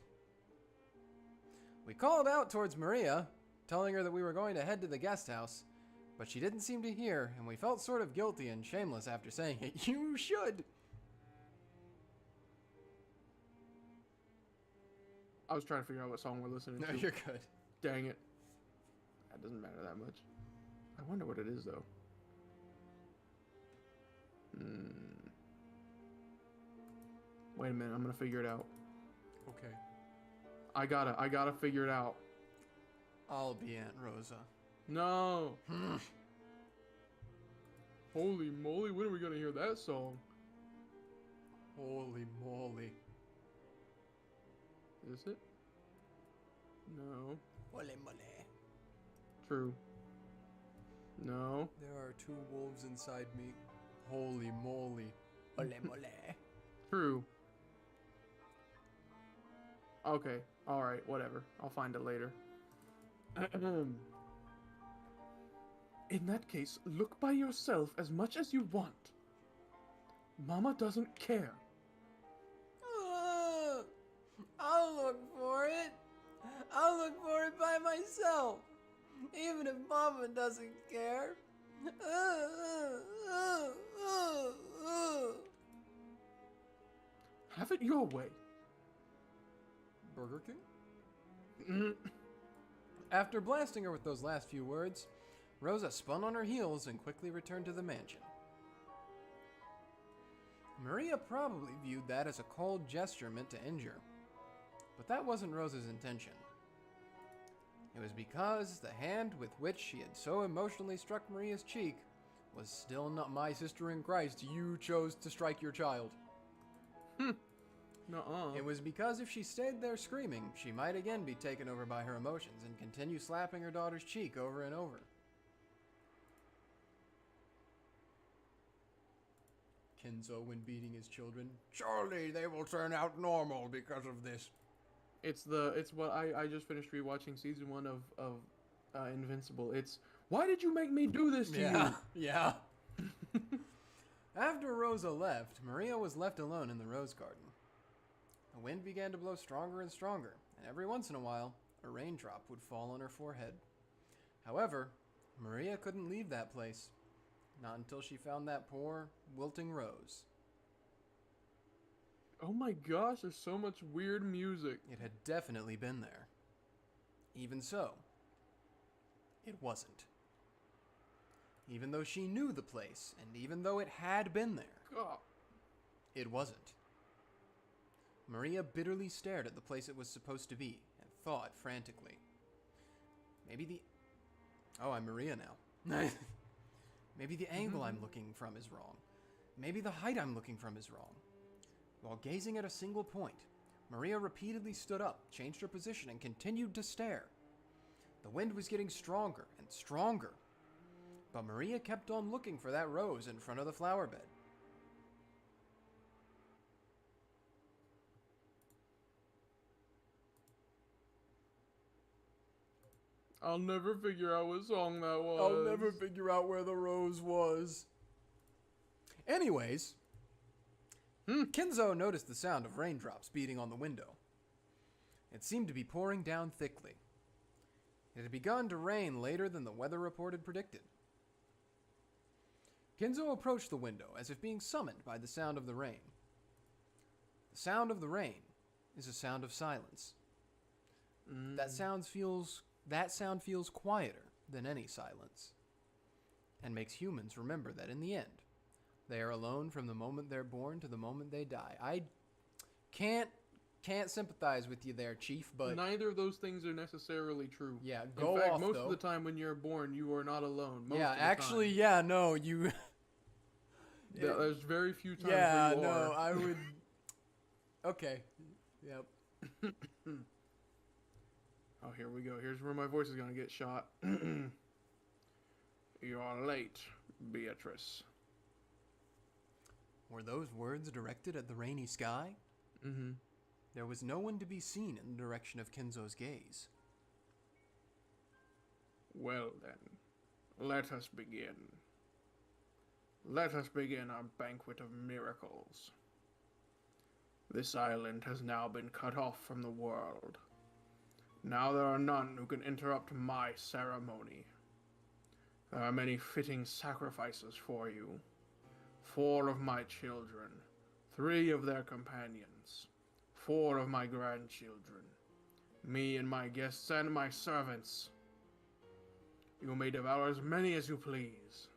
Speaker 1: We called out towards Maria, telling her that we were going to head to the guest house, but she didn't seem to hear, and we felt sort of guilty and shameless after saying it. You should!
Speaker 2: I was trying to figure out what song we're listening
Speaker 1: No,
Speaker 2: to.
Speaker 1: you're good.
Speaker 2: Dang it. That doesn't matter that much. I wonder what it is, though. Wait a minute, I'm gonna figure it out.
Speaker 1: Okay.
Speaker 2: I gotta figure it out.
Speaker 1: I'll be Aunt Rosa.
Speaker 2: No! Holy moly, when are we gonna hear that song?
Speaker 1: Holy moly.
Speaker 2: Is it? No.
Speaker 1: Mole mole.
Speaker 2: True. No.
Speaker 1: There are two wolves inside me. Holy moly. Mole mole.
Speaker 2: True. Okay. Alright, whatever. I'll find it later. In that case, look by yourself as much as you want. Mama doesn't care.
Speaker 3: I'll look for it. I'll look for it by myself. Even if Mama doesn't care.
Speaker 2: Have it your way.
Speaker 1: Burger King? After blasting her with those last few words, Rosa spun on her heels and quickly returned to the mansion. Maria probably viewed that as a cold gesture meant to injure, but that wasn't Rosa's intention. It was because the hand with which she had so emotionally struck Maria's cheek was still not my sister in Christ. You chose to strike your child.
Speaker 2: Nuh-uh.
Speaker 1: It was because if she stayed there screaming, she might again be taken over by her emotions and continue slapping her daughter's cheek over and over. Kenzo when beating his children. Surely they will turn out normal because of this.
Speaker 2: It's what I just finished rewatching season 1 of Invincible. It's, why did you make me do this to you?
Speaker 1: Yeah. After Rosa left, Maria was left alone in the rose garden. The wind began to blow stronger and stronger, and every once in a while, a raindrop would fall on her forehead. However, Maria couldn't leave that place. Not until she found that poor, wilting rose.
Speaker 2: Oh my gosh, there's so much weird music.
Speaker 1: It had definitely been there. Even so, it wasn't. Even though she knew the place, and even though it had been there,
Speaker 2: God.
Speaker 1: it wasn't. Maria bitterly stared at the place it was supposed to be, and thought frantically. Oh, I'm Maria now. Maybe the angle I'm looking from is wrong. Maybe the height I'm looking from is wrong. While gazing at a single point, Maria repeatedly stood up, changed her position, and continued to stare. The wind was getting stronger and stronger, but Maria kept on looking for that rose in front of the flower bed.
Speaker 2: I'll never figure out what song that was.
Speaker 1: I'll never figure out where the rose was. Anyways, Kenzo noticed the sound of raindrops beating on the window. It seemed to be pouring down thickly. It had begun to rain later than the weather report had predicted. Kenzo approached the window as if being summoned by the sound of the rain. The sound of the rain is a sound of silence. That sound feels quieter than any silence, and makes humans remember that in the end, they are alone from the moment they're born to the moment they die. I can't sympathize with you there, Chief, but
Speaker 2: neither of those things are necessarily true.
Speaker 1: yeah,
Speaker 2: In fact, most of the time when you're born, you are not alone. Most
Speaker 1: yeah,
Speaker 2: of the
Speaker 1: actually,
Speaker 2: time.
Speaker 1: yeah, no, you.
Speaker 2: There's very few times
Speaker 1: Yeah,
Speaker 2: where you
Speaker 1: no,
Speaker 2: are.
Speaker 1: I would. Okay, yep.
Speaker 2: Oh, here we go. Here's where my voice is gonna get shot. You're late, Beatrice.
Speaker 1: Were those words directed at the rainy sky?
Speaker 2: Mm-hmm.
Speaker 1: There was no one to be seen in the direction of Kenzo's gaze.
Speaker 2: Well then, let us begin. Let us begin our banquet of miracles. This island has now been cut off from the world. Now there are none who can interrupt my ceremony. There are many fitting sacrifices for you. 4 of my children, 3 of their companions, 4 of my grandchildren, me and my guests and my servants. You may devour as many as you please.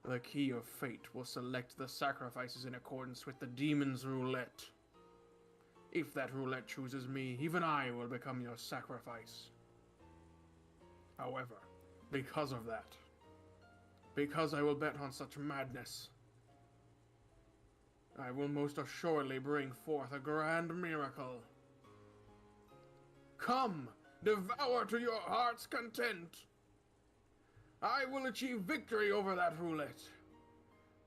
Speaker 2: The key of fate will select the sacrifices in accordance with the demon's roulette. If that roulette chooses me, even I will become your sacrifice. However, because of that, because I will bet on such madness, I will most assuredly bring forth a grand miracle. Come, devour to your heart's content. I will achieve victory over that roulette.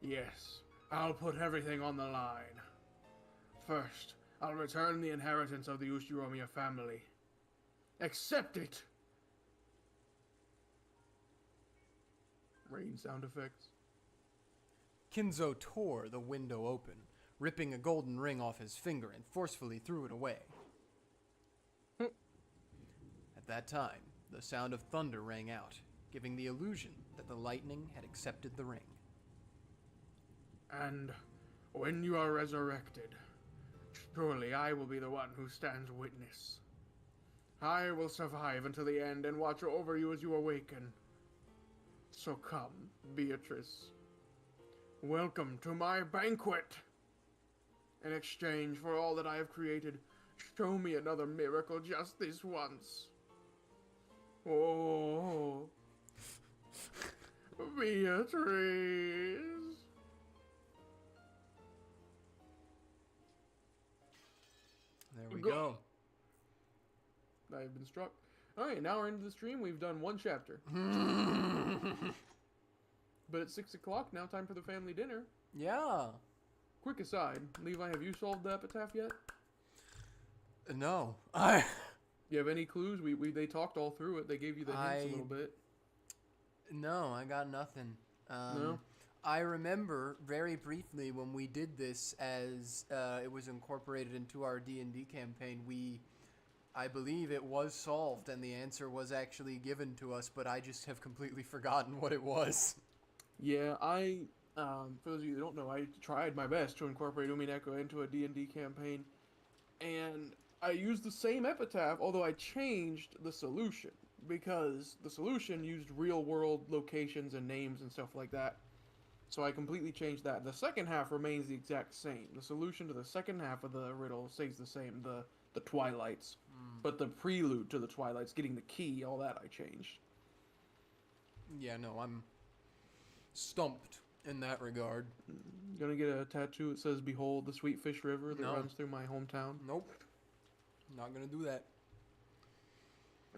Speaker 2: Yes, I'll put everything on the line. First, I'll return the inheritance of the Ushiromiya family. Accept it! Rain sound effects.
Speaker 1: Kenzo tore the window open, ripping a golden ring off his finger and forcefully threw it away. At that time, the sound of thunder rang out, giving the illusion that the lightning had accepted the ring.
Speaker 2: And when you are resurrected, surely I will be the one who stands witness. I will survive until the end and watch over you as you awaken. So come, Beatrice. Welcome to my banquet. In exchange for all that I have created, show me another miracle just this once. Oh, Beatrice.
Speaker 1: There we go.
Speaker 2: I've been struck. All right, now we're into the stream. We've done one chapter. But it's 6 o'clock now. Time for the family dinner.
Speaker 1: Yeah.
Speaker 2: Quick aside, Levi, have you solved the epitaph yet?
Speaker 1: No.
Speaker 2: You have any clues? They talked all through it. They gave you the hints a little bit.
Speaker 1: No, I got nothing.
Speaker 2: No?
Speaker 1: I remember very briefly when we did this as it was incorporated into our D&D campaign, I believe it was solved and the answer was actually given to us, but I just have completely forgotten what it was.
Speaker 2: Yeah, for those of you who don't know, I tried my best to incorporate Umineko into a D&D campaign, and I used the same epitaph, although I changed the solution, because the solution used real-world locations and names and stuff like that. So I completely changed that. The second half remains the exact same. The solution to the second half of the riddle stays the same, the Twilights. But the prelude to the Twilights, getting the key, all that I changed.
Speaker 1: Yeah, no, I'm stumped in that regard.
Speaker 2: Gonna get a tattoo that says, "Behold the sweet fish river that
Speaker 1: No.
Speaker 2: runs through my hometown."
Speaker 1: Nope. Not gonna do that.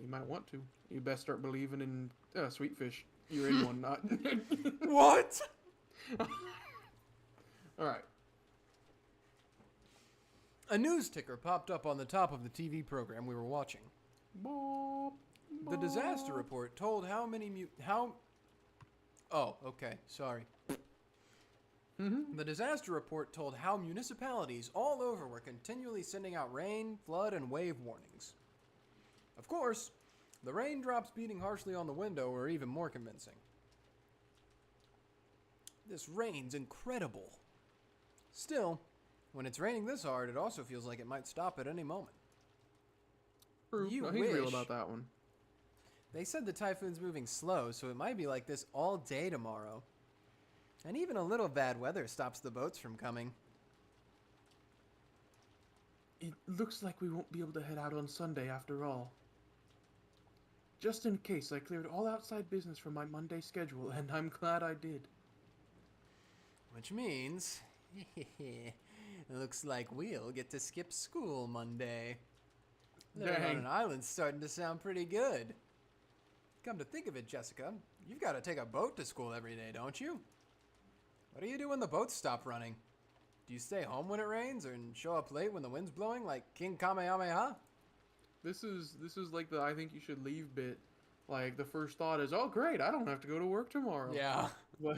Speaker 2: You might want to. You best start believing in sweet fish. You're in one, not...
Speaker 1: What?
Speaker 2: Alright.
Speaker 1: A news ticker popped up on the top of the TV program we were watching.
Speaker 2: Boop,
Speaker 1: The disaster
Speaker 2: boop.
Speaker 1: report told how many Oh, okay, sorry. The disaster report told how municipalities all over were continually sending out rain, flood, and wave warnings. Of course, the raindrops beating harshly on the window were even more convincing. This rain's incredible. Still, when it's raining this hard, it also feels like it might stop at any moment.
Speaker 2: True.
Speaker 1: You
Speaker 2: No, he's real
Speaker 1: wish.
Speaker 2: about that one.
Speaker 1: They said the typhoon's moving slow, so it might be like this all day tomorrow. And even a little bad weather stops the boats from coming.
Speaker 2: It looks like we won't be able to head out on Sunday after all. Just in case, I cleared all outside business from my Monday schedule, and I'm glad I did.
Speaker 1: Which means, looks like we'll get to skip school Monday. Living on
Speaker 2: Dang.
Speaker 1: an island's starting to sound pretty good. Come to think of it, Jessica, you've got to take a boat to school every day, don't you? What do you do when the boats stop running? Do you stay home when it rains and show up late when the wind's blowing like King Kamehameha?
Speaker 2: This is like the I think you should leave bit. Like, the first thought is, oh great, I don't have to go to work tomorrow.
Speaker 1: Yeah.
Speaker 2: But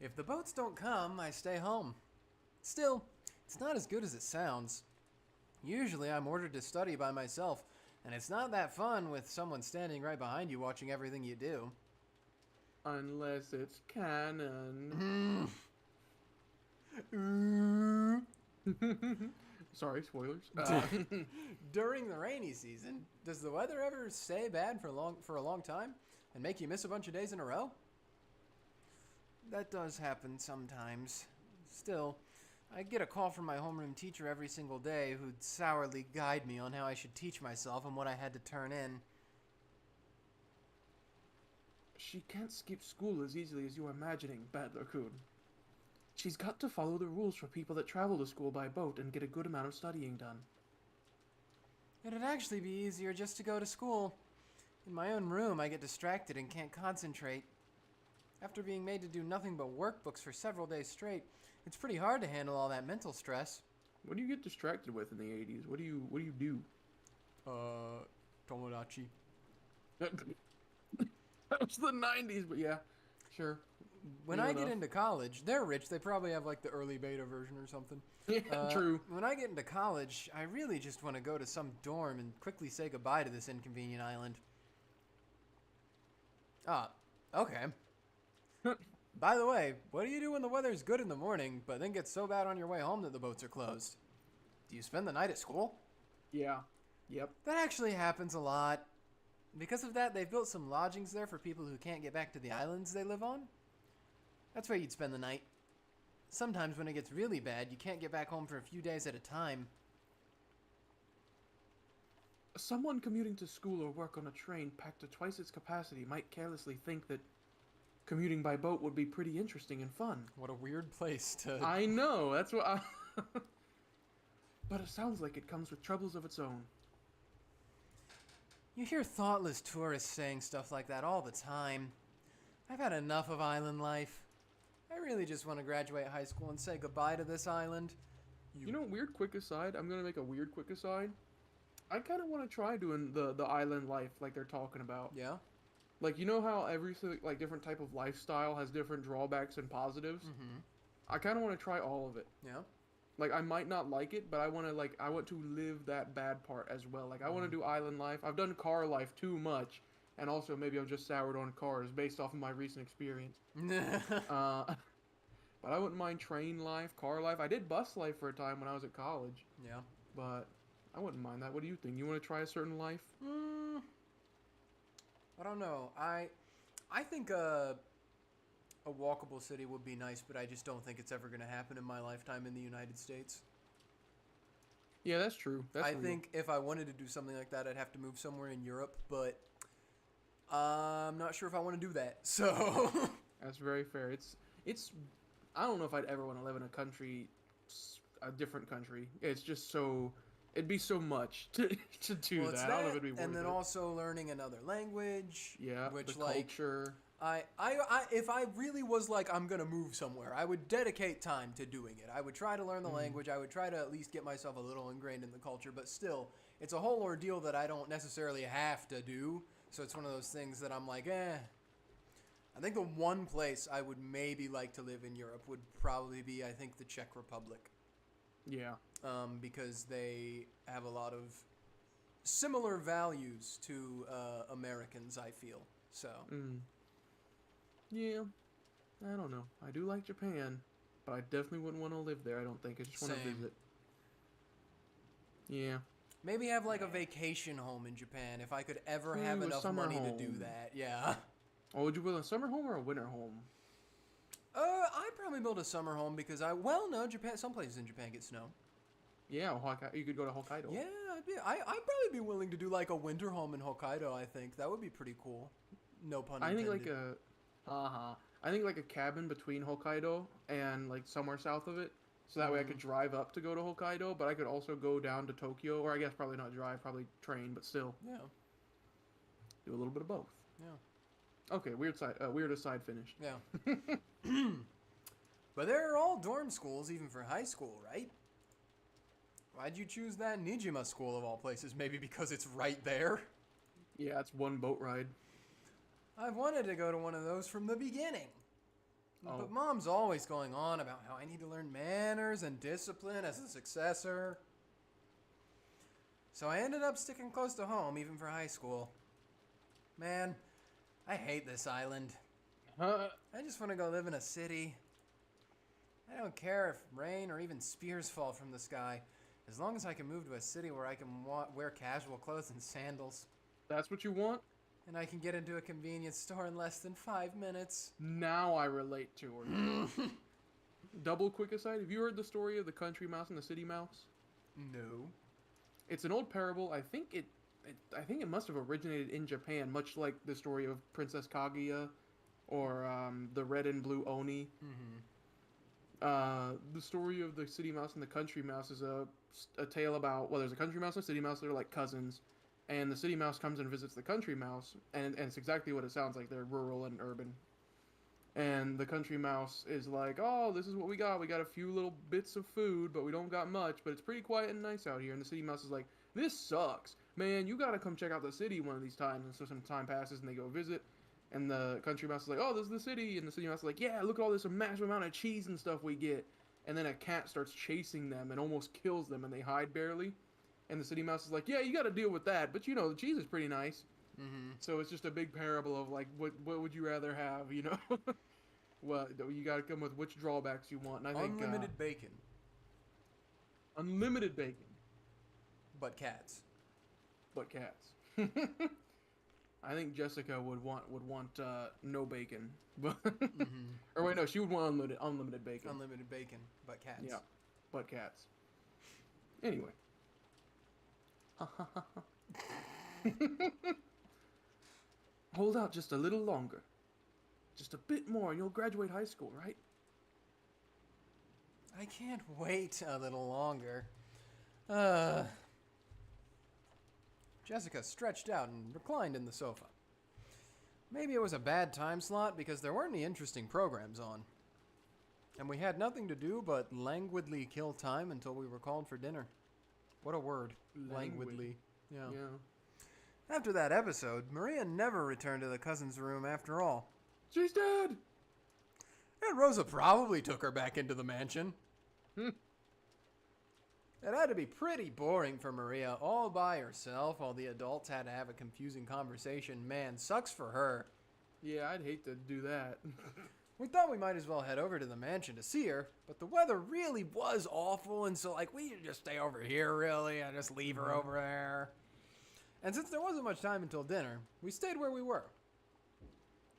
Speaker 1: If the boats don't come, I stay home. Still, it's not as good as it sounds. Usually I'm ordered to study by myself, and it's not that fun with someone standing right behind you watching everything you do.
Speaker 2: unless it's canon. Sorry, spoilers.
Speaker 1: During the rainy season, does the weather ever stay bad for a long time and make you miss a bunch of days in a row? That does happen sometimes. Still, I get a call from my homeroom teacher every single day who'd sourly guide me on how I should teach myself and what I had to turn in.
Speaker 2: She can't skip school as easily as you're imagining, Badler-kun. She's got to follow the rules for people that travel to school by boat and get a good amount of studying done.
Speaker 1: It'd actually be easier just to go to school. In my own room, I get distracted and can't concentrate. After being made to do nothing but workbooks for several days straight, it's pretty hard to handle all that mental stress.
Speaker 2: What do you get distracted with in the 80s? What do you do?
Speaker 1: Tomodachi.
Speaker 2: That was the 90s, but yeah, sure.
Speaker 1: When
Speaker 2: Near
Speaker 1: I get
Speaker 2: enough.
Speaker 1: into college, they're rich. They probably have like the early beta version or something.
Speaker 2: Yeah, true.
Speaker 1: When I get into college, I really just want to go to some dorm and quickly say goodbye to this inconvenient island. Ah, okay. By the way, what do you do when the weather's good in the morning, but then gets so bad on your way home that the boats are closed? Do you spend the night at school?
Speaker 2: Yeah. Yep.
Speaker 1: That actually happens a lot. Because of that, they've built some lodgings there for people who can't get back to the islands they live on. That's where you'd spend the night. Sometimes when it gets really bad, you can't get back home for a few days at a time.
Speaker 2: Someone commuting to school or work on a train packed to twice its capacity might carelessly think that commuting by boat would be pretty interesting and fun.
Speaker 1: What a weird place to.
Speaker 2: I know, that's what I... But it sounds like it comes with troubles of its own.
Speaker 1: You hear thoughtless tourists saying stuff like that all the time. I've had enough of island life. I really just want to graduate high school and say goodbye to this island.
Speaker 2: You know, weird quick aside, I'm gonna make a weird quick aside. I kind of want to try doing the island life like they're talking about.
Speaker 1: Yeah?
Speaker 2: Like, you know how every like different type of lifestyle has different drawbacks and positives?
Speaker 1: Mm-hmm.
Speaker 2: I kind of want to try all of it.
Speaker 1: Yeah?
Speaker 2: Like, I might not like it, but I want to live that bad part as well. Like, I want to do island life. I've done car life too much, and also maybe I've just soured on cars based off of my recent experience. But I wouldn't mind train life, car life. I did bus life for a time when I was at college.
Speaker 1: Yeah.
Speaker 2: But I wouldn't mind that. What do you think? You want to try a certain life?
Speaker 1: I don't know. I think a walkable city would be nice, but I just don't think it's ever going to happen in my lifetime in the United States.
Speaker 2: Yeah, that's true. That's
Speaker 1: I
Speaker 2: real.
Speaker 1: think if I wanted to do something like that, I'd have to move somewhere in Europe, but I'm not sure if I want to do that. So
Speaker 2: That's very fair. It's I don't know if I'd ever want to live in a different country. It's just so it'd be so much to do
Speaker 1: well,
Speaker 2: that.
Speaker 1: it's
Speaker 2: I don't know if
Speaker 1: that,
Speaker 2: it'd be worth
Speaker 1: and then
Speaker 2: it.
Speaker 1: also learning another language.
Speaker 2: Yeah,
Speaker 1: which
Speaker 2: the
Speaker 1: like
Speaker 2: culture.
Speaker 1: I if I really was like I'm gonna move somewhere, I would dedicate time to doing it. I would try to learn the language. I would try to at least get myself a little ingrained in the culture. But still, it's a whole ordeal that I don't necessarily have to do. So it's one of those things that I'm like, eh. I think the one place I would maybe like to live in Europe would probably be, I think, the Czech Republic.
Speaker 2: Yeah.
Speaker 1: Because they have a lot of similar values to Americans, I feel. So.
Speaker 2: Yeah. I don't know. I do like Japan, but I definitely wouldn't want to live there. I don't think. I just want to
Speaker 1: Same.
Speaker 2: visit. Yeah.
Speaker 1: Maybe have like a vacation home in Japan if I could ever have
Speaker 2: Ooh, a
Speaker 1: enough
Speaker 2: summer
Speaker 1: money to do
Speaker 2: home.
Speaker 1: that. Yeah.
Speaker 2: Oh, would you build a summer home or a winter home?
Speaker 1: I'd probably build a summer home because no, Japan. Some places in Japan get snow.
Speaker 2: Yeah, you could go to Hokkaido.
Speaker 1: Yeah, I'd probably be willing to do like a winter home in Hokkaido. I think that would be pretty cool. No pun
Speaker 2: I
Speaker 1: intended.
Speaker 2: think I think like a cabin between Hokkaido and like somewhere south of it, so that way I could drive up to go to Hokkaido, but I could also go down to Tokyo, or I guess probably not drive, probably train, but still
Speaker 1: Yeah.
Speaker 2: do a little bit of both.
Speaker 1: Yeah.
Speaker 2: Okay, weird aside finished.
Speaker 1: Yeah. But they're all dorm schools, even for high school, right? Why'd you choose that Nijima school of all places? Maybe because it's right there?
Speaker 2: Yeah, it's one boat ride.
Speaker 1: I've wanted to go to one of those from the beginning.
Speaker 2: Oh.
Speaker 1: But Mom's always going on about how I need to learn manners and discipline as a successor. So I ended up sticking close to home, even for high school. Man, I hate this island. I just want to go live in a city. I don't care if rain or even spears fall from the sky, as long as I can move to a city where I can wear casual clothes and sandals.
Speaker 2: That's what you want?
Speaker 1: And I can get into a convenience store in less than 5 minutes.
Speaker 2: Now I relate to her. Double quick aside, have you heard the story of the country mouse and the city mouse?
Speaker 1: No.
Speaker 2: It's an old parable. I think it must have originated in Japan, much like the story of Princess Kaguya or the red and blue Oni. The story of the city mouse and the country mouse is a tale about, well, there's a country mouse and a city mouse. They're like cousins. And the city mouse comes and visits the country mouse. And it's exactly what it sounds like. They're rural and urban. And the country mouse is like, oh, this is what we got. We got a few little bits of food, but we don't got much. But it's pretty quiet and nice out here. And the city mouse is like, this sucks. Man, you got to come check out the city one of these times. And so some time passes and they go visit. And the country mouse is like, oh, this is the city. And the city mouse is like, yeah, look at all this massive amount of cheese and stuff we get. And then a cat starts chasing them and almost kills them. And they hide barely. And the city mouse is like, yeah, you got to deal with that. But, you know, the cheese is pretty nice. So it's just a big parable of, like, what would you rather have, you know? Well, you got to come with which drawbacks you want. And I think
Speaker 1: Unlimited bacon.
Speaker 2: Unlimited bacon.
Speaker 1: But cats.
Speaker 2: But cats. I think Jessica would want no bacon. Or wait, no, she would want unlimited bacon.
Speaker 1: Unlimited bacon, but cats.
Speaker 2: Yeah, but cats. Anyway. Hold out just a little longer. Just a bit more and you'll graduate high school, right?
Speaker 1: I can't wait a little longer. Jessica stretched out and reclined in the sofa. Maybe it was a bad time slot because there weren't any interesting programs on. And we had nothing to do but languidly kill time until we were called for dinner. What a word. Languidly. Yeah. After that episode, Maria never returned to the cousin's room after all.
Speaker 2: She's dead!
Speaker 1: And Rosa probably took her back into the mansion. It had to be pretty boring for Maria all by herself while the adults had to have a confusing conversation. Man, sucks for her.
Speaker 2: Yeah, I'd hate to do that.
Speaker 1: We thought we might as well head over to the mansion to see her, but the weather really was awful, and so we should just stay over here, really, and just leave her over there. And since there wasn't much time until dinner, we stayed where we were.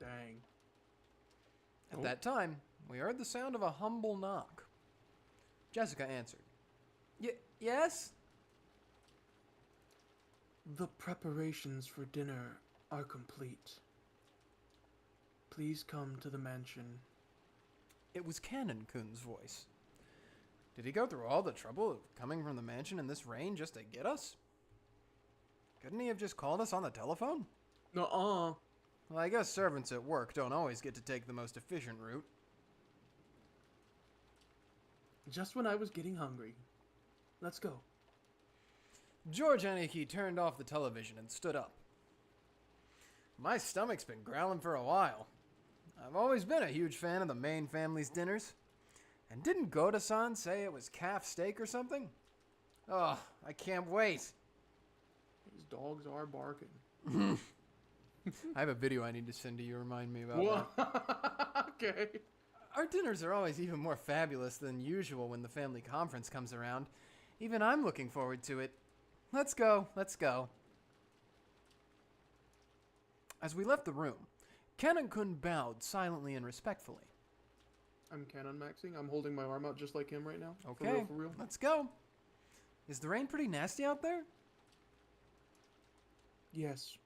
Speaker 2: Dang.
Speaker 1: At that time, we heard the sound of a humble knock. Jessica answered. Yes?
Speaker 2: The preparations for dinner are complete. Please come to the mansion.
Speaker 1: It was Canon-kun's voice. Did he go through all the trouble of coming from the mansion in this rain just to get us? Couldn't he have just called us on the telephone?
Speaker 2: Nuh-uh.
Speaker 1: Well, I guess servants at work don't always get to take the most efficient route.
Speaker 2: Just when I was getting hungry. Let's go.
Speaker 1: George Aniki turned off the television and stood up. My stomach's been growling for a while. I've always been a huge fan of the main family's dinners. And didn't Goda-san say it was calf steak or something? Oh, I can't wait.
Speaker 2: These dogs are barking.
Speaker 1: I have a video I need to send to you. Remind me about that.
Speaker 2: Okay.
Speaker 1: Our dinners are always even more fabulous than usual when the family conference comes around. Even I'm looking forward to it. Let's go. As we left the room, Canon-kun bowed silently and respectfully.
Speaker 2: I'm Canon maxing. I'm holding my arm out just like him right now.
Speaker 1: Okay,
Speaker 2: For real.
Speaker 1: Let's go. Is the rain pretty nasty out there?
Speaker 2: Yes.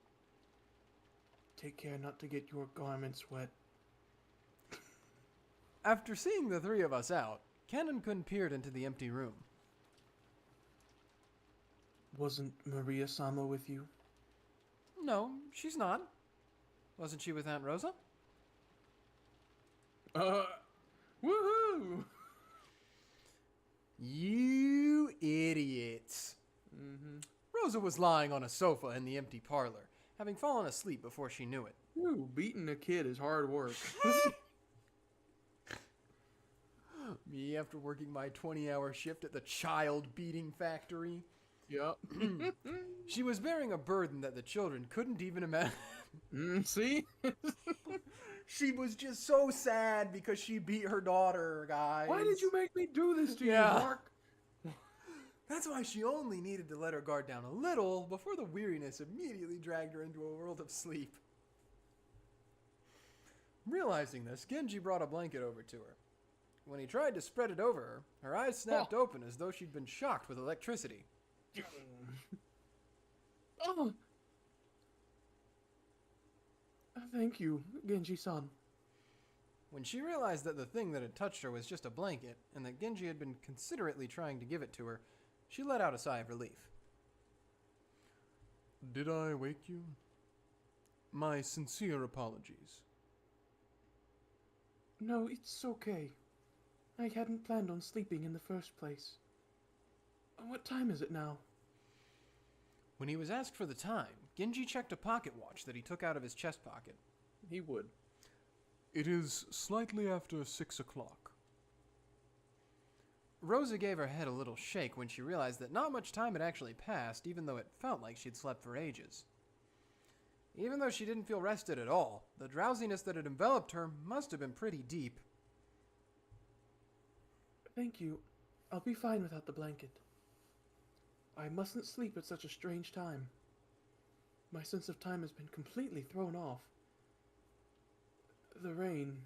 Speaker 2: Take care not to get your garments wet.
Speaker 1: After seeing the three of us out, Canon-kun peered into the empty room.
Speaker 2: Wasn't Maria-sama with you?
Speaker 1: No, she's not. Wasn't she with Aunt Rosa?
Speaker 2: Woohoo!
Speaker 1: You idiots. Rosa was lying on a sofa in the empty parlor, having fallen asleep before she knew it.
Speaker 2: Ooh, beating a kid is hard work.
Speaker 1: Me after working my 20-hour shift at the child beating factory.
Speaker 2: Yup.
Speaker 1: She was bearing a burden that the children couldn't even imagine.
Speaker 2: See?
Speaker 1: She was just so sad because she beat her daughter, guys.
Speaker 2: Why did you make me do this to you,
Speaker 1: Yeah.
Speaker 2: Mark?
Speaker 1: That's why she only needed to let her guard down a little before the weariness immediately dragged her into a world of sleep. Realizing this, Genji brought a blanket over to her. When he tried to spread it over her, her eyes snapped open as though she'd been shocked with electricity.
Speaker 2: Oh. Thank you, Genji-san.
Speaker 1: When she realized that the thing that had touched her was just a blanket, and that Genji had been considerately trying to give it to her, she let out a sigh of relief. Did I wake you? My sincere apologies.
Speaker 2: No, it's okay. I hadn't planned on sleeping in the first place. What time is it now?
Speaker 1: When he was asked for the time, Genji checked a pocket watch that he took out of his chest pocket.
Speaker 2: He would.
Speaker 1: It is slightly after 6 o'clock. Rosa gave her head a little shake when she realized that not much time had actually passed, even though it felt like she'd slept for ages. Even though she didn't feel rested at all, the drowsiness that had enveloped her must have been pretty deep.
Speaker 2: Thank you. I'll be fine without the blanket. I mustn't sleep at such a strange time. My sense of time has been completely thrown off. The rain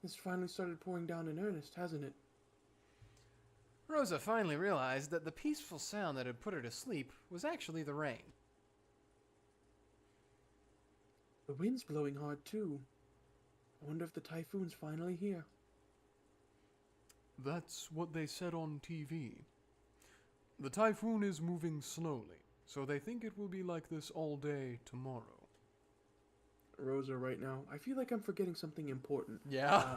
Speaker 2: has finally started pouring down in earnest, hasn't it?
Speaker 1: Rosa finally realized that the peaceful sound that had put her to sleep was actually the rain.
Speaker 2: The wind's blowing hard, too. I wonder if the typhoon's finally here.
Speaker 4: That's what they said on TV. The typhoon is moving slowly, so they think it will be like this all day tomorrow.
Speaker 2: Rosa, right now, I feel like I'm forgetting something important.
Speaker 1: Yeah.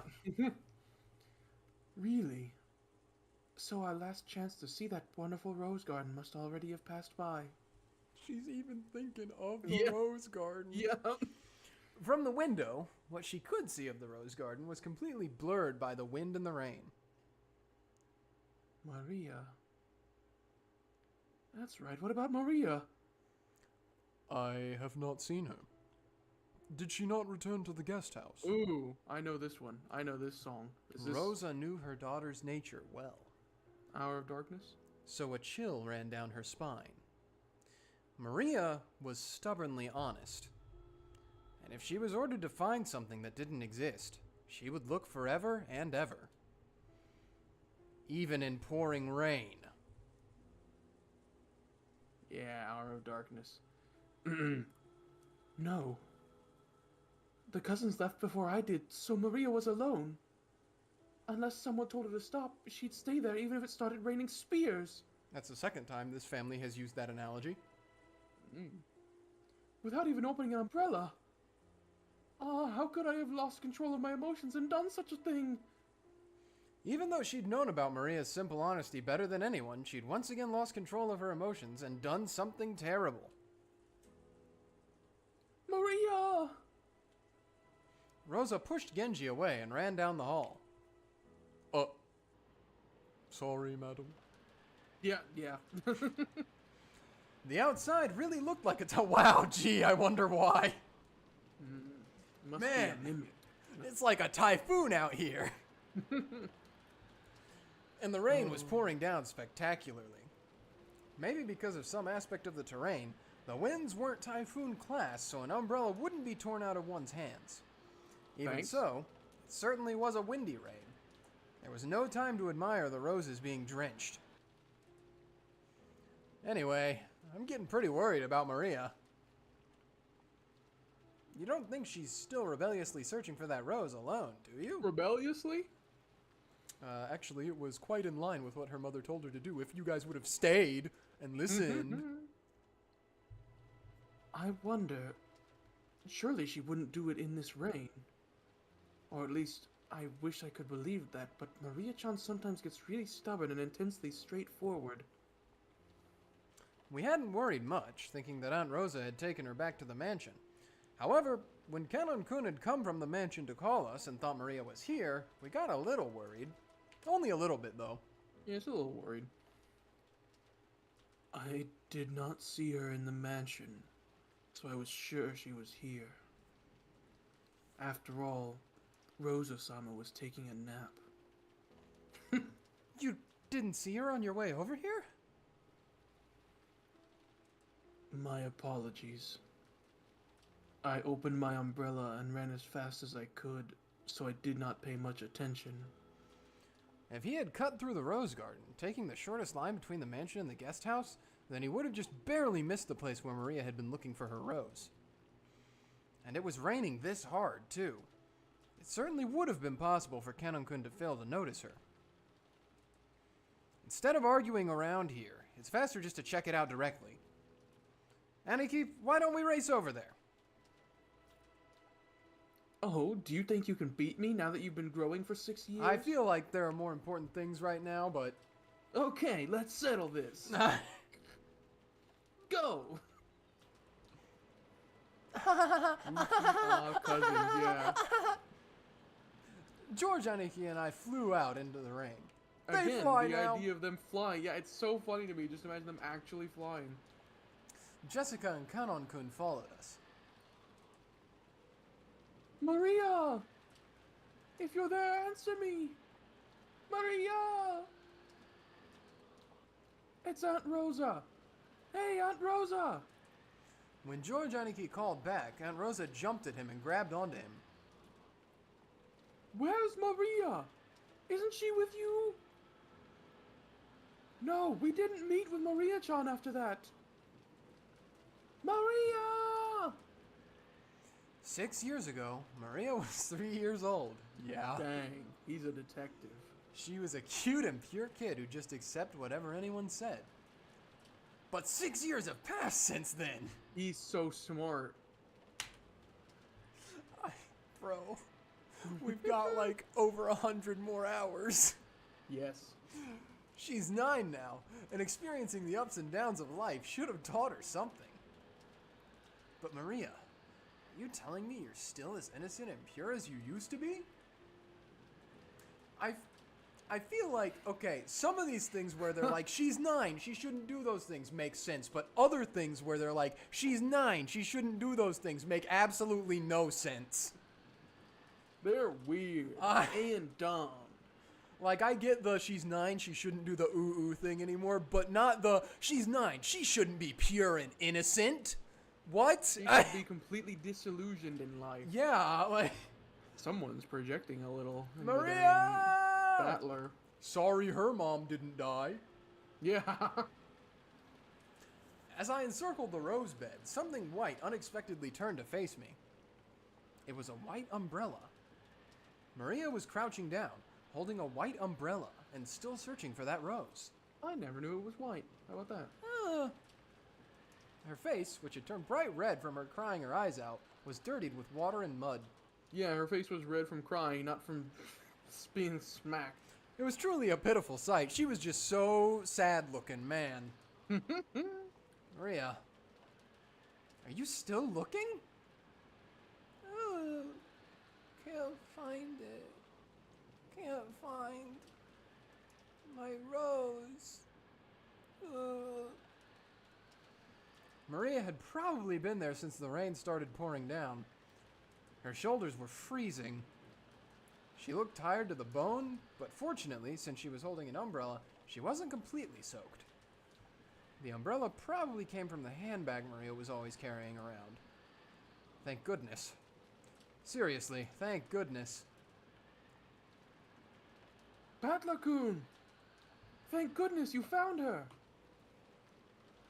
Speaker 2: Really? So our last chance to see that wonderful rose garden must already have passed by.
Speaker 4: She's even thinking of the
Speaker 2: Yeah.
Speaker 4: rose garden.
Speaker 2: Yeah.
Speaker 1: From the window, what she could see of the rose garden was completely blurred by the wind and the rain.
Speaker 2: Maria. That's right. What about Maria?
Speaker 4: I have not seen her. Did she not return to the guest house?
Speaker 2: Ooh, I know this one. I know this song. Is this
Speaker 1: Rosa knew her daughter's nature well,
Speaker 2: Hour of Darkness?
Speaker 1: so a chill ran down her spine. Maria was stubbornly honest, and if she was ordered to find something that didn't exist, she would look forever and ever, even in pouring rain.
Speaker 2: Yeah, Hour of Darkness. No. The cousins left before I did, so Maria was alone. Unless someone told her to stop, she'd stay there even if it started raining spears.
Speaker 1: That's the second time this family has used that analogy.
Speaker 2: Without even opening an umbrella. Ah, how could I have lost control of my emotions and done such a thing?
Speaker 1: Even though she'd known about Maria's simple honesty better than anyone, she'd once again lost control of her emotions and done something terrible.
Speaker 2: Maria!
Speaker 1: Rosa pushed Genji away and ran down the hall.
Speaker 4: Sorry, madam.
Speaker 2: Yeah.
Speaker 1: The outside really looked like a wow, gee, I wonder why.
Speaker 2: Must
Speaker 1: Man.
Speaker 2: be a mimic.
Speaker 1: It's like a typhoon out here. And the rain was pouring down spectacularly. Maybe because of some aspect of the terrain, the winds weren't typhoon class, so an umbrella wouldn't be torn out of one's hands. Even
Speaker 2: Thanks.
Speaker 1: so, it certainly was a windy rain. There was no time to admire the roses being drenched. Anyway, I'm getting pretty worried about Maria. You don't think she's still rebelliously searching for that rose alone, do you?
Speaker 2: Rebelliously?
Speaker 4: Actually, it was quite in line with what her mother told her to do if you guys would have stayed and listened.
Speaker 2: I wonder. Surely she wouldn't do it in this rain. Or at least, I wish I could believe that, but Maria-chan sometimes gets really stubborn and intensely straightforward.
Speaker 1: We hadn't worried much, thinking that Aunt Rosa had taken her back to the mansion. However, when Kanon-kun had come from the mansion to call us and thought Maria was here, we got a little worried. Only a little bit, though.
Speaker 2: Yeah, it's a little worried. I did not see her in the mansion, so I was sure she was here. After all, Rosa-sama was taking a nap.
Speaker 1: You didn't see her on your way over here?
Speaker 2: My apologies. I opened my umbrella and ran as fast as I could, so I did not pay much attention.
Speaker 1: If he had cut through the rose garden, taking the shortest line between the mansion and the guest house, then he would have just barely missed the place where Maria had been looking for her rose. And it was raining this hard, too. It certainly would have been possible for Kanon-kun to fail to notice her. Instead of arguing around here, it's faster just to check it out directly. Aniki, why don't we race over there?
Speaker 2: Oh, do you think you can beat me now that you've been growing for 6 years?
Speaker 1: I feel like there are more important things right now, but...
Speaker 2: Okay, let's settle this. Go! Cousins, yeah.
Speaker 1: George, Aniki, and I flew out into the rain. They
Speaker 2: Again,
Speaker 1: fly
Speaker 2: the
Speaker 1: now.
Speaker 2: idea of them flying. Yeah, it's so funny to me. Just imagine them actually flying.
Speaker 1: Jessica and Kanon-kun followed us.
Speaker 2: Maria! If you're there, answer me! Maria! It's Aunt Rosa! Hey, Aunt Rosa!
Speaker 1: When George Aniki called back, Aunt Rosa jumped at him and grabbed onto him.
Speaker 2: Where's Maria? Isn't she with you? No, we didn't meet with Maria-chan after that. Maria!
Speaker 1: 6 years ago, Maria was 3 years old. Yeah.
Speaker 2: Dang, he's a detective.
Speaker 1: She was a cute and pure kid who just accepted whatever anyone said. But 6 years have passed since then.
Speaker 2: He's so smart.
Speaker 1: Bro, we've got like over 100 more hours.
Speaker 2: Yes.
Speaker 1: She's 9 now, and experiencing the ups and downs of life should have taught her something. But Maria, are you telling me you're still as innocent and pure as you used to be? I feel like, okay, some of these things where they're like, she's 9, she shouldn't do those things make sense, but other things where they're like, she's 9, she shouldn't do those things make absolutely no sense.
Speaker 2: They're weird and dumb.
Speaker 1: Like, I get the she's 9, she shouldn't do the ooh thing anymore, but not the she's 9, she shouldn't be pure and innocent. What?
Speaker 2: She should be completely disillusioned in life.
Speaker 1: Yeah, like...
Speaker 2: Someone's projecting a little. into
Speaker 1: Maria!
Speaker 2: their battler.
Speaker 1: Sorry her mom didn't die.
Speaker 2: Yeah.
Speaker 1: As I encircled the rose bed, something white unexpectedly turned to face me. It was a white umbrella. Maria was crouching down, holding a white umbrella, and still searching for that rose.
Speaker 2: I never knew it was white. How about that?
Speaker 1: Her face, which had turned bright red from her crying her eyes out, was dirtied with water and mud.
Speaker 2: Yeah, her face was red from crying, not from being smacked.
Speaker 1: It was truly a pitiful sight. She was just so sad-looking, man. Maria, are you still looking?
Speaker 3: Oh, can't find it. Can't find my rose.
Speaker 1: Maria had probably been there since the rain started pouring down. Her shoulders were freezing. She looked tired to the bone, but fortunately, since she was holding an umbrella, she wasn't completely soaked. The umbrella probably came from the handbag Maria was always carrying around. Thank goodness. Seriously, thank goodness.
Speaker 2: Battler-kun! Thank goodness you found her!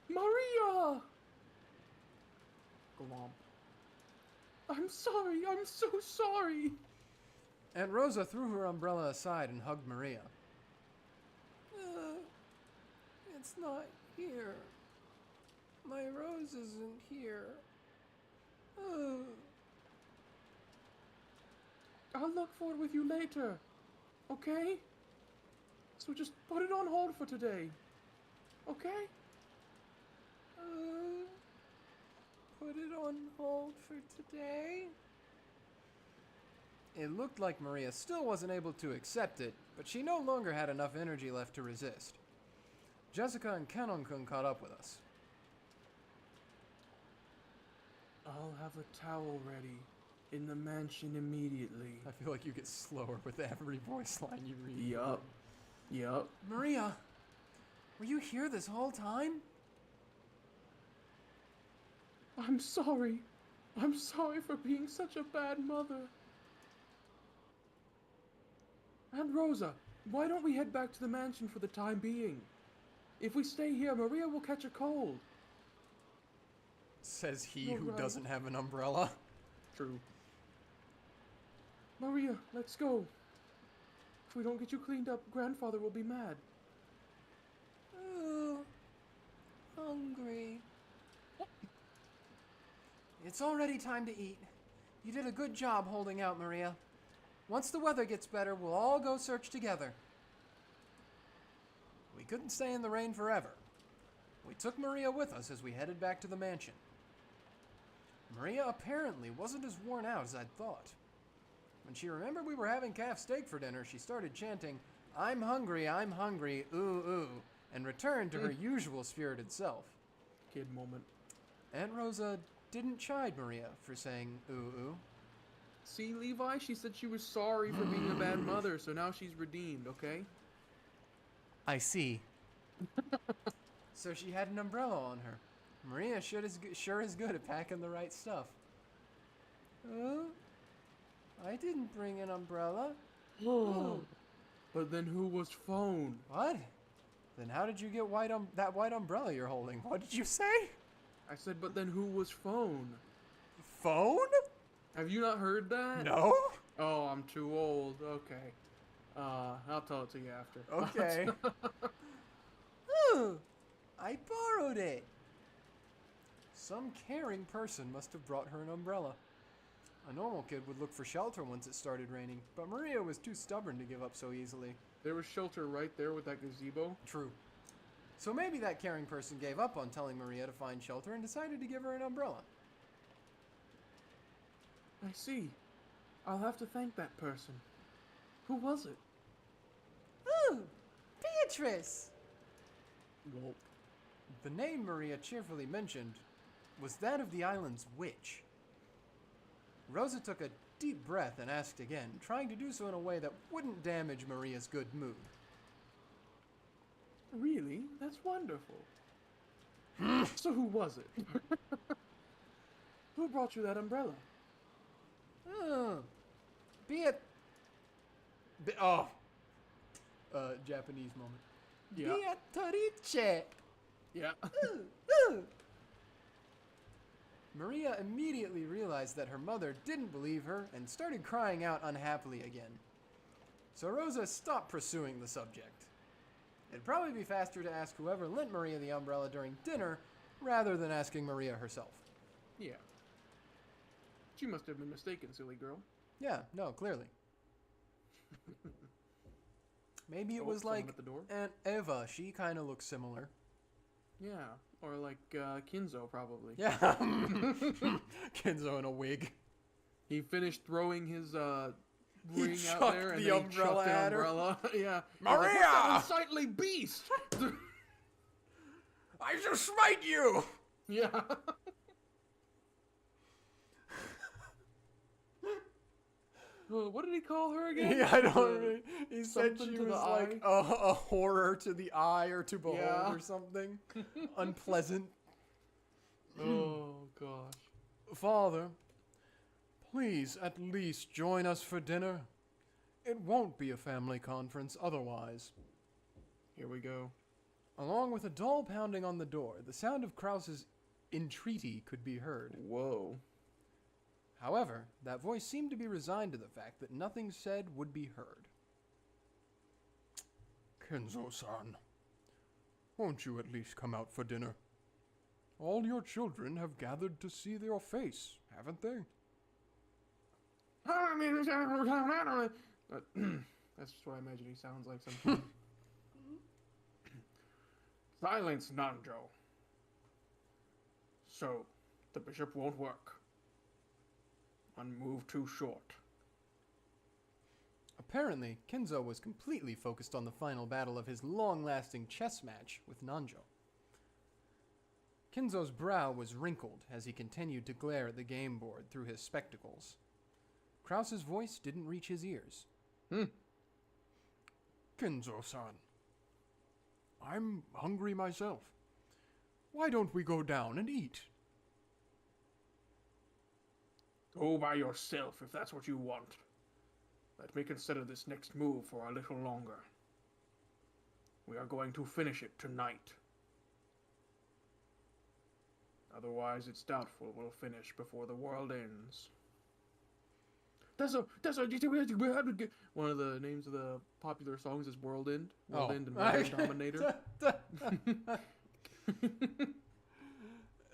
Speaker 2: Maria! Glomp. I'm sorry, I'm so sorry!
Speaker 1: Aunt Rosa threw her umbrella aside and hugged Maria.
Speaker 3: It's not here. My rose isn't here.
Speaker 2: I'll look for it with you later, okay? So just put it on hold for today, okay?
Speaker 3: Put it on hold for today?
Speaker 1: It looked like Maria still wasn't able to accept it, but she no longer had enough energy left to resist. Jessica and Kenon-kun caught up with us.
Speaker 2: I'll have a towel ready in the mansion immediately.
Speaker 1: I feel like you get slower with every voice line you read.
Speaker 2: Yup.
Speaker 1: Maria, were you here this whole time?
Speaker 2: I'm sorry. I'm sorry for being such a bad mother. Aunt Rosa, why don't we head back to the mansion for the time being? If we stay here, Maria will catch a cold.
Speaker 1: Says he
Speaker 2: You're
Speaker 1: who
Speaker 2: right.
Speaker 1: doesn't have an umbrella.
Speaker 2: True. Maria, let's go. If we don't get you cleaned up, Grandfather will be mad.
Speaker 3: Hungry.
Speaker 1: It's already time to eat. You did a good job holding out, Maria. Once the weather gets better, we'll all go search together. We couldn't stay in the rain forever. We took Maria with us as we headed back to the mansion. Maria apparently wasn't as worn out as I'd thought. When she remembered we were having calf steak for dinner, she started chanting, I'm hungry, ooh, ooh, and returned to her usual spirited self.
Speaker 2: Kid moment.
Speaker 1: Aunt Rosa didn't chide Maria for saying ooh, ooh.
Speaker 2: See, Levi? She said she was sorry for being a bad mother, so now she's redeemed, okay?
Speaker 1: I see. So she had an umbrella on her. Maria sure is good at packing the right stuff.
Speaker 3: I didn't bring an umbrella.
Speaker 2: But then who was phone?
Speaker 1: What? Then how did you get that white umbrella you're holding? What did you say?
Speaker 2: I said, but then who was phone?
Speaker 1: Phone?
Speaker 2: Have you not heard that?
Speaker 1: No?
Speaker 2: Oh, I'm too old. Okay. I'll tell it to you after.
Speaker 1: Okay.
Speaker 3: Ooh, I borrowed it.
Speaker 1: Some caring person must have brought her an umbrella. A normal kid would look for shelter once it started raining, but Maria was too stubborn to give up so easily.
Speaker 2: There was shelter right there with that gazebo.
Speaker 1: True. So maybe that caring person gave up on telling Maria to find shelter and decided to give her an umbrella.
Speaker 2: I see. I'll have to thank that person. Who was it?
Speaker 3: Ooh, Beatrice.
Speaker 2: Gulp.
Speaker 1: The name Maria cheerfully mentioned was that of the island's witch. Rosa took a deep breath and asked again, trying to do so in a way that wouldn't damage Maria's good mood.
Speaker 2: Really? That's wonderful. So who was it? Who brought you that umbrella?
Speaker 1: Japanese moment.
Speaker 2: Yeah.
Speaker 3: Beatrice.
Speaker 2: Yeah.
Speaker 3: Ooh.
Speaker 1: Maria immediately realized that her mother didn't believe her and started crying out unhappily again. So Rosa stopped pursuing the subject. It'd probably be faster to ask whoever lent Maria the umbrella during dinner rather than asking Maria herself.
Speaker 2: Yeah. She must have been mistaken, silly girl.
Speaker 1: Yeah, no, clearly. Maybe it was
Speaker 2: someone
Speaker 1: like
Speaker 2: at the door?
Speaker 1: Aunt Eva. She kind of looks similar.
Speaker 2: Yeah. Or like Kinzo, probably.
Speaker 1: Yeah. Kenzo in a wig.
Speaker 2: He finished throwing his
Speaker 1: He
Speaker 2: ring out
Speaker 1: chucked
Speaker 2: there and
Speaker 1: the
Speaker 2: then
Speaker 1: umbrella
Speaker 2: he chucked
Speaker 1: at
Speaker 2: the
Speaker 1: her.
Speaker 2: umbrella. Yeah.
Speaker 1: Maria!
Speaker 2: What's that unsightly beast?
Speaker 1: I shall smite you!
Speaker 2: Yeah. What did he call her again?
Speaker 1: Yeah, I don't know. He said
Speaker 2: something
Speaker 1: she
Speaker 2: to the
Speaker 1: was like a horror to the eye or to behold
Speaker 2: Yeah.
Speaker 1: or something. Unpleasant.
Speaker 2: Oh, gosh.
Speaker 4: Father, please at least join us for dinner. It won't be a family conference otherwise.
Speaker 2: Here we go.
Speaker 1: Along with a dull pounding on the door, the sound of Krause's entreaty could be heard.
Speaker 2: Whoa.
Speaker 1: However, that voice seemed to be resigned to the fact that nothing said would be heard.
Speaker 4: Kenzo-san, won't you at least come out for dinner? All your children have gathered to see your face, haven't they?
Speaker 2: That's just what I imagine he sounds like sometimes. Silence, Nanjo. So, the bishop won't work. One move too short.
Speaker 1: Apparently, Kenzo was completely focused on the final battle of his long-lasting chess match with Nanjo. Kenzo's brow was wrinkled as he continued to glare at the game board through his spectacles. Krause's voice didn't reach his ears.
Speaker 4: Kenzo-san, I'm hungry myself. Why don't we go down and eat?
Speaker 2: Go by yourself if that's what you want. Let me consider this next move for a little longer. We are going to finish it tonight. Otherwise, it's doubtful we'll finish before the world ends. One of the names of the popular songs is World End. World End and World Dominator.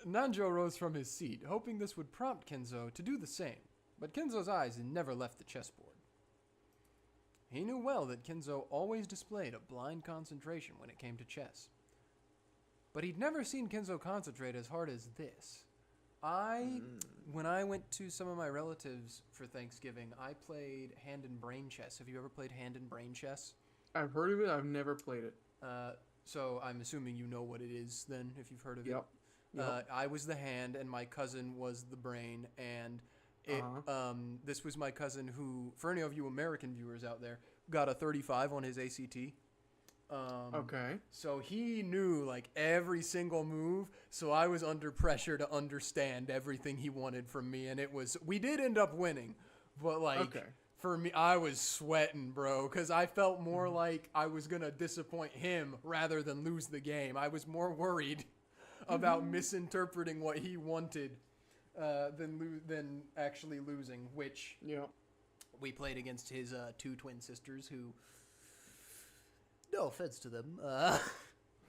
Speaker 1: Nanjo rose from his seat, hoping this would prompt Kenzo to do the same, but Kenzo's eyes never left the chessboard. He knew well that Kenzo always displayed a blind concentration when it came to chess. But he'd never seen Kenzo concentrate as hard as this. When I went to some of my relatives for Thanksgiving, I played hand and brain chess. Have you ever played hand and brain chess?
Speaker 2: I've heard of it, I've never played it.
Speaker 1: So I'm assuming you know what it is then, if you've heard of it.
Speaker 2: Yep.
Speaker 1: I was the hand and my cousin was the brain, and this was my cousin who, for any of you American viewers out there, got a 35 on his ACT.
Speaker 2: Okay.
Speaker 1: So he knew like every single move, so I was under pressure to understand everything he wanted from me, and we did end up winning, but like For me, I was sweating, bro, because I felt more like I was going to disappoint him rather than lose the game. I was more worried about misinterpreting what he wanted than actually losing, which
Speaker 2: Yeah.
Speaker 1: we played against his 2 twin sisters who, no offense to them,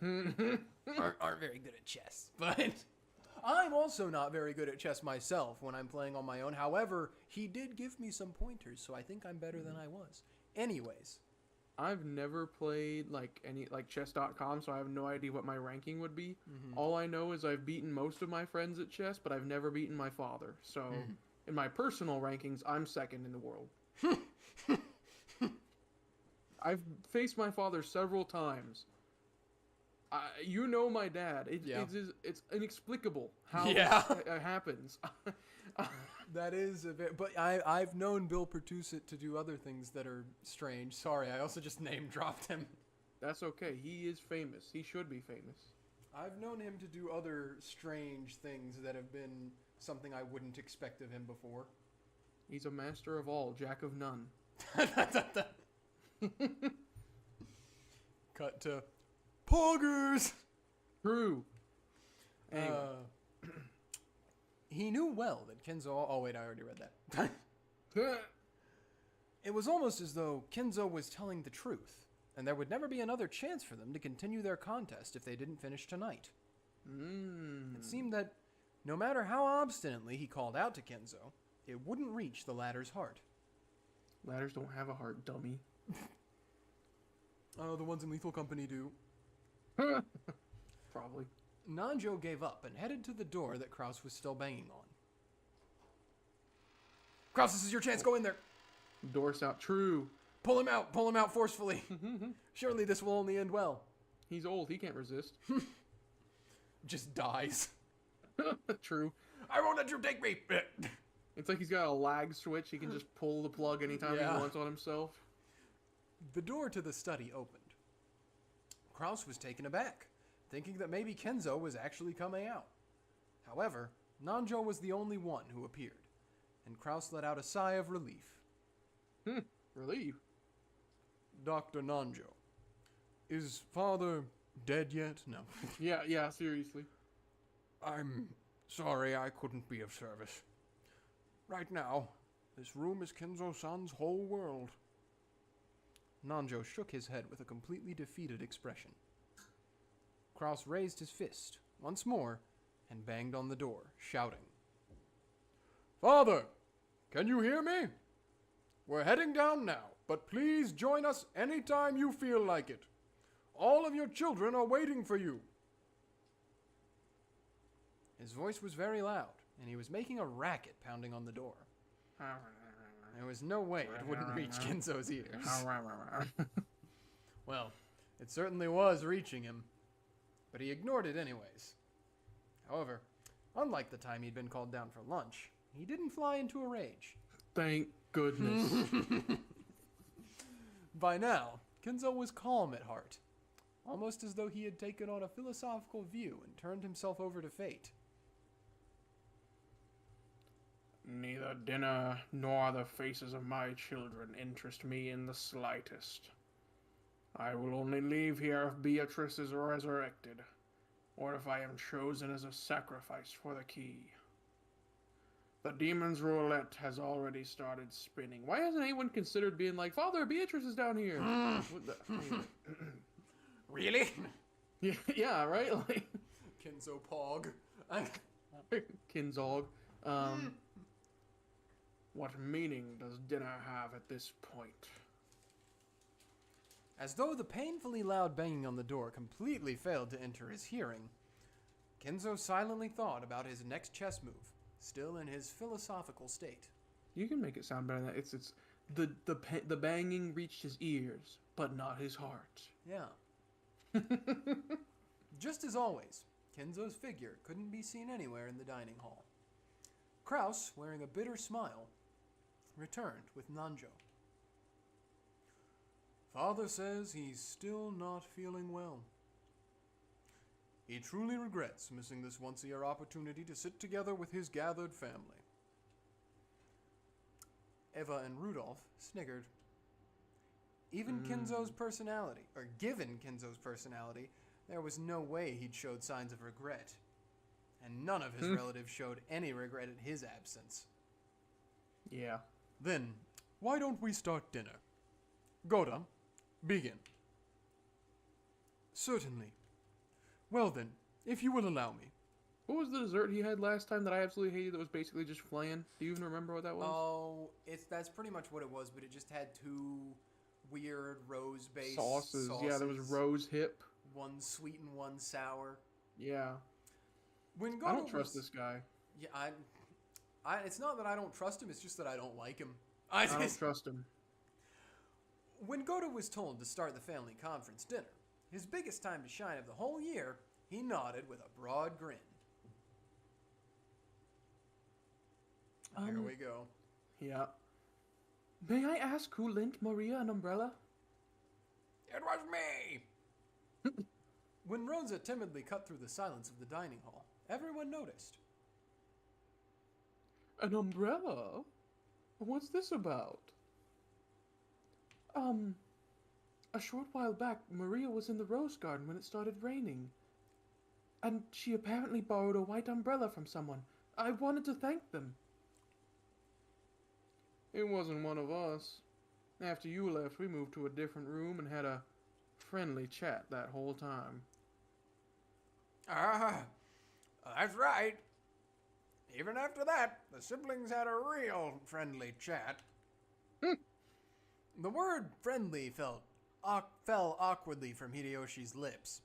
Speaker 1: aren't very good at chess. But I'm also not very good at chess myself when I'm playing on my own. However, he did give me some pointers, so I think I'm better than I was. Anyways.
Speaker 2: I've never played chess.com, so I have no idea what my ranking would be. All I know is I've beaten most of my friends at chess, but I've never beaten my father. So in my personal rankings, I'm second in the world. I've faced my father several times. You know my dad. It's inexplicable how it happens.
Speaker 1: That is a bit, but I've known Bill Pertuset to do other things that are strange. Sorry, I also just name dropped him.
Speaker 2: That's okay. He is famous. He should be famous.
Speaker 1: I've known him to do other strange things that have been something I wouldn't expect of him before.
Speaker 2: He's a master of all, jack of none.
Speaker 1: Cut to poggers.
Speaker 2: True. Anyway.
Speaker 1: He knew well that Kenzo... Oh, wait, I already read that. It was almost as though Kenzo was telling the truth, and there would never be another chance for them to continue their contest if they didn't finish tonight. It seemed that no matter how obstinately he called out to Kenzo, it wouldn't reach the latter's heart.
Speaker 2: Ladders don't have a heart, dummy.
Speaker 1: Oh, the ones in Lethal Company do.
Speaker 2: Probably.
Speaker 1: Nanjo gave up and headed to the door that Kraus was still banging on. Kraus, this is your chance. Go in there.
Speaker 2: Door's out. True.
Speaker 1: Pull him out forcefully. Surely this will only end well.
Speaker 2: He's old. He can't resist.
Speaker 1: Just dies.
Speaker 2: True.
Speaker 1: I won't let you take me.
Speaker 2: It's like he's got a lag switch. He can just pull the plug anytime he wants on himself.
Speaker 1: The door to the study opened. Kraus was taken aback, thinking that maybe Kenzo was actually coming out. However, Nanjo was the only one who appeared, and Kraus let out a sigh of relief.
Speaker 2: Relief?
Speaker 4: Dr. Nanjo, is father dead yet? No.
Speaker 2: Yeah, seriously.
Speaker 4: I'm sorry I couldn't be of service. Right now, this room is Kenzo-san's whole world.
Speaker 1: Nanjo shook his head with a completely defeated expression. Kraus raised his fist once more and banged on the door, shouting,
Speaker 4: Father, can you hear me? We're heading down now, but please join us anytime you feel like it. All of your children are waiting for you.
Speaker 1: His voice was very loud, and he was making a racket pounding on the door. There was no way it wouldn't reach Kenzo's ears. Well, it certainly was reaching him, but he ignored it anyways. However, unlike the time he'd been called down for lunch, he didn't fly into a rage.
Speaker 2: Thank goodness.
Speaker 1: By now, Kenzo was calm at heart, almost as though he had taken on a philosophical view and turned himself over to fate.
Speaker 2: Neither dinner nor the faces of my children interest me in the slightest. I will only leave here if Beatrice is resurrected, or if I am chosen as a sacrifice for the key. The demon's roulette has already started spinning. Why hasn't anyone considered being like, Father, Beatrice is down here? What the?
Speaker 1: Really?
Speaker 2: Yeah, right? Like
Speaker 1: Kenzo Pog.
Speaker 2: Kinzog. What meaning does dinner have at this point?
Speaker 1: As though the painfully loud banging on the door completely failed to enter his hearing, Kenzo silently thought about his next chess move, still in his philosophical state.
Speaker 2: You can make it sound better than that. It's the banging reached his ears, but not his heart.
Speaker 1: Yeah. Just as always, Kenzo's figure couldn't be seen anywhere in the dining hall. Kraus, wearing a bitter smile, returned with Nanjo.
Speaker 4: Father says he's still not feeling well. He truly regrets missing this once-a-year opportunity to sit together with his gathered family.
Speaker 1: Eva and Rudolph sniggered. Even Kinzo's personality, or given Kinzo's personality, there was no way he'd showed signs of regret. And none of his relatives showed any regret at his absence.
Speaker 2: Yeah.
Speaker 4: Then, why don't we start dinner? Goda, begin. Certainly. Well then, if you will allow me.
Speaker 2: What was the dessert he had last time that I absolutely hated that was basically just flan? Do you even remember what that was?
Speaker 1: Oh, that's pretty much what it was, but it just had two weird rose-based
Speaker 2: sauces. Yeah, there was rose hip.
Speaker 1: One sweet and one sour.
Speaker 2: Yeah.
Speaker 1: When
Speaker 2: I don't trust this guy.
Speaker 1: Yeah, it's not that I don't trust him, it's just that I don't like him.
Speaker 2: I don't trust him.
Speaker 1: When Goda was told to start the family conference dinner, his biggest time to shine of the whole year, he nodded with a broad grin. Here we go.
Speaker 2: Yeah. May I ask who lent Maria an umbrella?
Speaker 1: It was me! When Rosa timidly cut through the silence of the dining hall, everyone noticed.
Speaker 2: An umbrella? What's this about? A short while back, Maria was in the rose garden when it started raining. And she apparently borrowed a white umbrella from someone. I wanted to thank them. It wasn't one of us. After you left, we moved to a different room and had a friendly chat that whole time.
Speaker 1: That's right. Even after that, the siblings had a real friendly chat. The word friendly fell awkwardly from Hideyoshi's lips.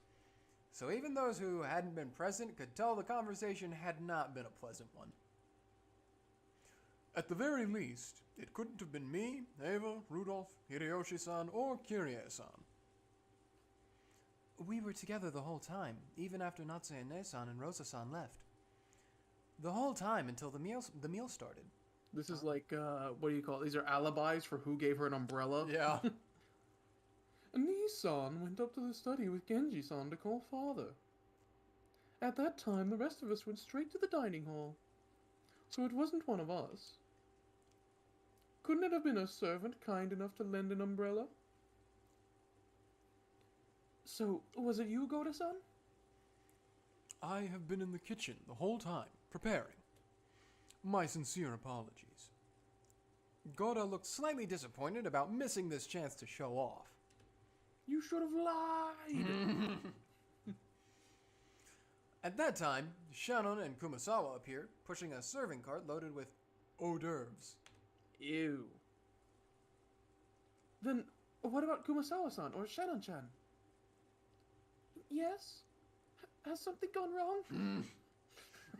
Speaker 1: So even those who hadn't been present could tell the conversation had not been a pleasant one.
Speaker 4: At the very least, it couldn't have been me, Eva, Rudolph, Hideyoshi-san, or Kirie-san.
Speaker 1: We were together the whole time, even after Natsume-san and Rosa-san left. The whole time until the meal started.
Speaker 2: This is like, what do you call it? These are alibis for who gave her an umbrella?
Speaker 1: Yeah.
Speaker 2: Nii-san went up to the study with Genji-san to call father. At that time, the rest of us went straight to the dining hall. So it wasn't one of us. Couldn't it have been a servant kind enough to lend an umbrella? So, was it you, Goda-san?
Speaker 4: I have been in the kitchen the whole time, preparing. My sincere apologies.
Speaker 1: Goda looked slightly disappointed about missing this chance to show off.
Speaker 2: You should have lied!
Speaker 1: At that time, Shannon and Kumasawa appeared, pushing a serving cart loaded with hors d'oeuvres.
Speaker 2: Ew. Then, what about Kumasawa-san or Shannon-chan? Yes? Has something gone wrong?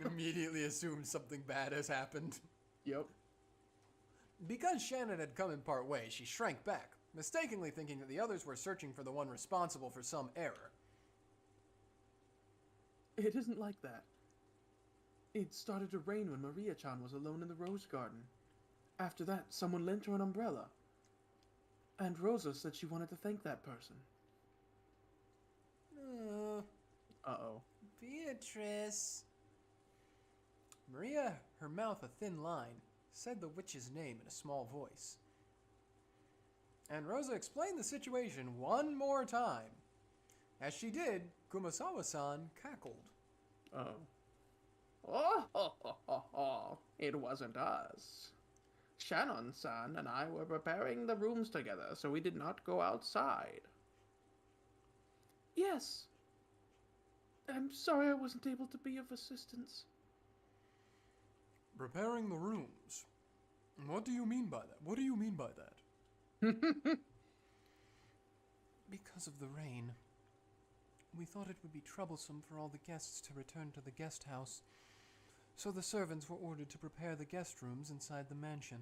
Speaker 1: Immediately assumed something bad has happened.
Speaker 2: Yep.
Speaker 1: Because Shannon had come in part way, she shrank back, mistakenly thinking that the others were searching for the one responsible for some error.
Speaker 2: It isn't like that. It started to rain when Maria-chan was alone in the rose garden. After that, someone lent her an umbrella. And Rosa said she wanted to thank that person. Uh-oh.
Speaker 1: Beatrice. Maria, her mouth a thin line, said the witch's name in a small voice. And Rosa explained the situation one more time. As she did, Kumasawa-san cackled.
Speaker 2: Oh, it wasn't us. Shannon-san and I were preparing the rooms together, so we did not go outside. Yes. I'm sorry I wasn't able to be of assistance.
Speaker 4: Preparing the rooms. What do you mean by that? What do you mean by that?
Speaker 1: Because of the rain. We thought it would be troublesome for all the guests to return to the guest house, so the servants were ordered to prepare the guest rooms inside the mansion.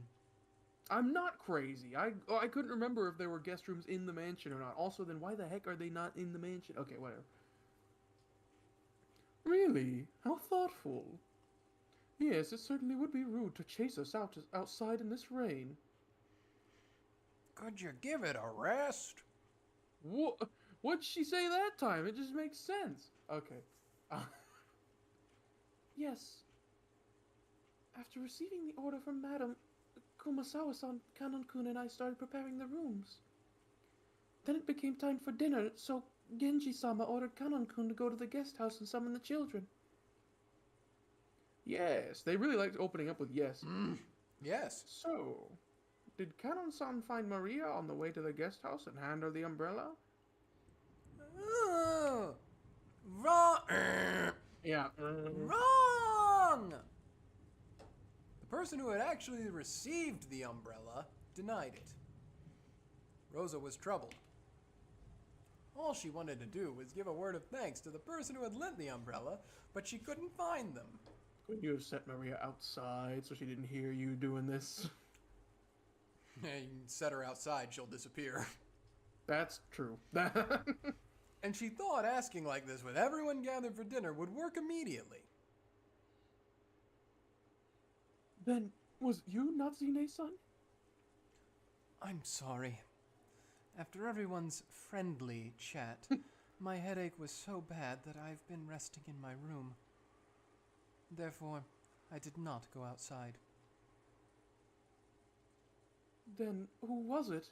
Speaker 2: I'm not crazy. I couldn't remember if there were guest rooms in the mansion or not. Also, then why the heck are they not in the mansion? Okay, whatever. Really? How thoughtful. Yes, it certainly would be rude to chase us outside in this rain.
Speaker 1: Could you give it a rest?
Speaker 2: What'd she say that time? It just makes sense. Okay. Yes. After receiving the order from Madam, Kumasawa-san, Kanon-kun, and I started preparing the rooms. Then it became time for dinner, so Genji-sama ordered Kanon-kun to go to the guest house and summon the children. Yes, they really liked opening up with yes.
Speaker 1: Yes.
Speaker 2: So, did Kanon-san find Maria on the way to the guest house and hand her the umbrella?
Speaker 1: Wrong.
Speaker 2: Yeah.
Speaker 1: Wrong! The person who had actually received the umbrella denied it. Rosa was troubled. All she wanted to do was give a word of thanks to the person who had lent the umbrella, but she couldn't find them.
Speaker 2: Couldn't you have set Maria outside so she didn't hear you doing this?
Speaker 1: You can set her outside, she'll disappear.
Speaker 2: That's true.
Speaker 1: And she thought asking like this with everyone gathered for dinner would work immediately.
Speaker 2: Then, was you Natsune-san?
Speaker 3: I'm sorry. After everyone's friendly chat, my headache was so bad that I've been resting in my room. Therefore, I did not go outside.
Speaker 2: Then, who was it?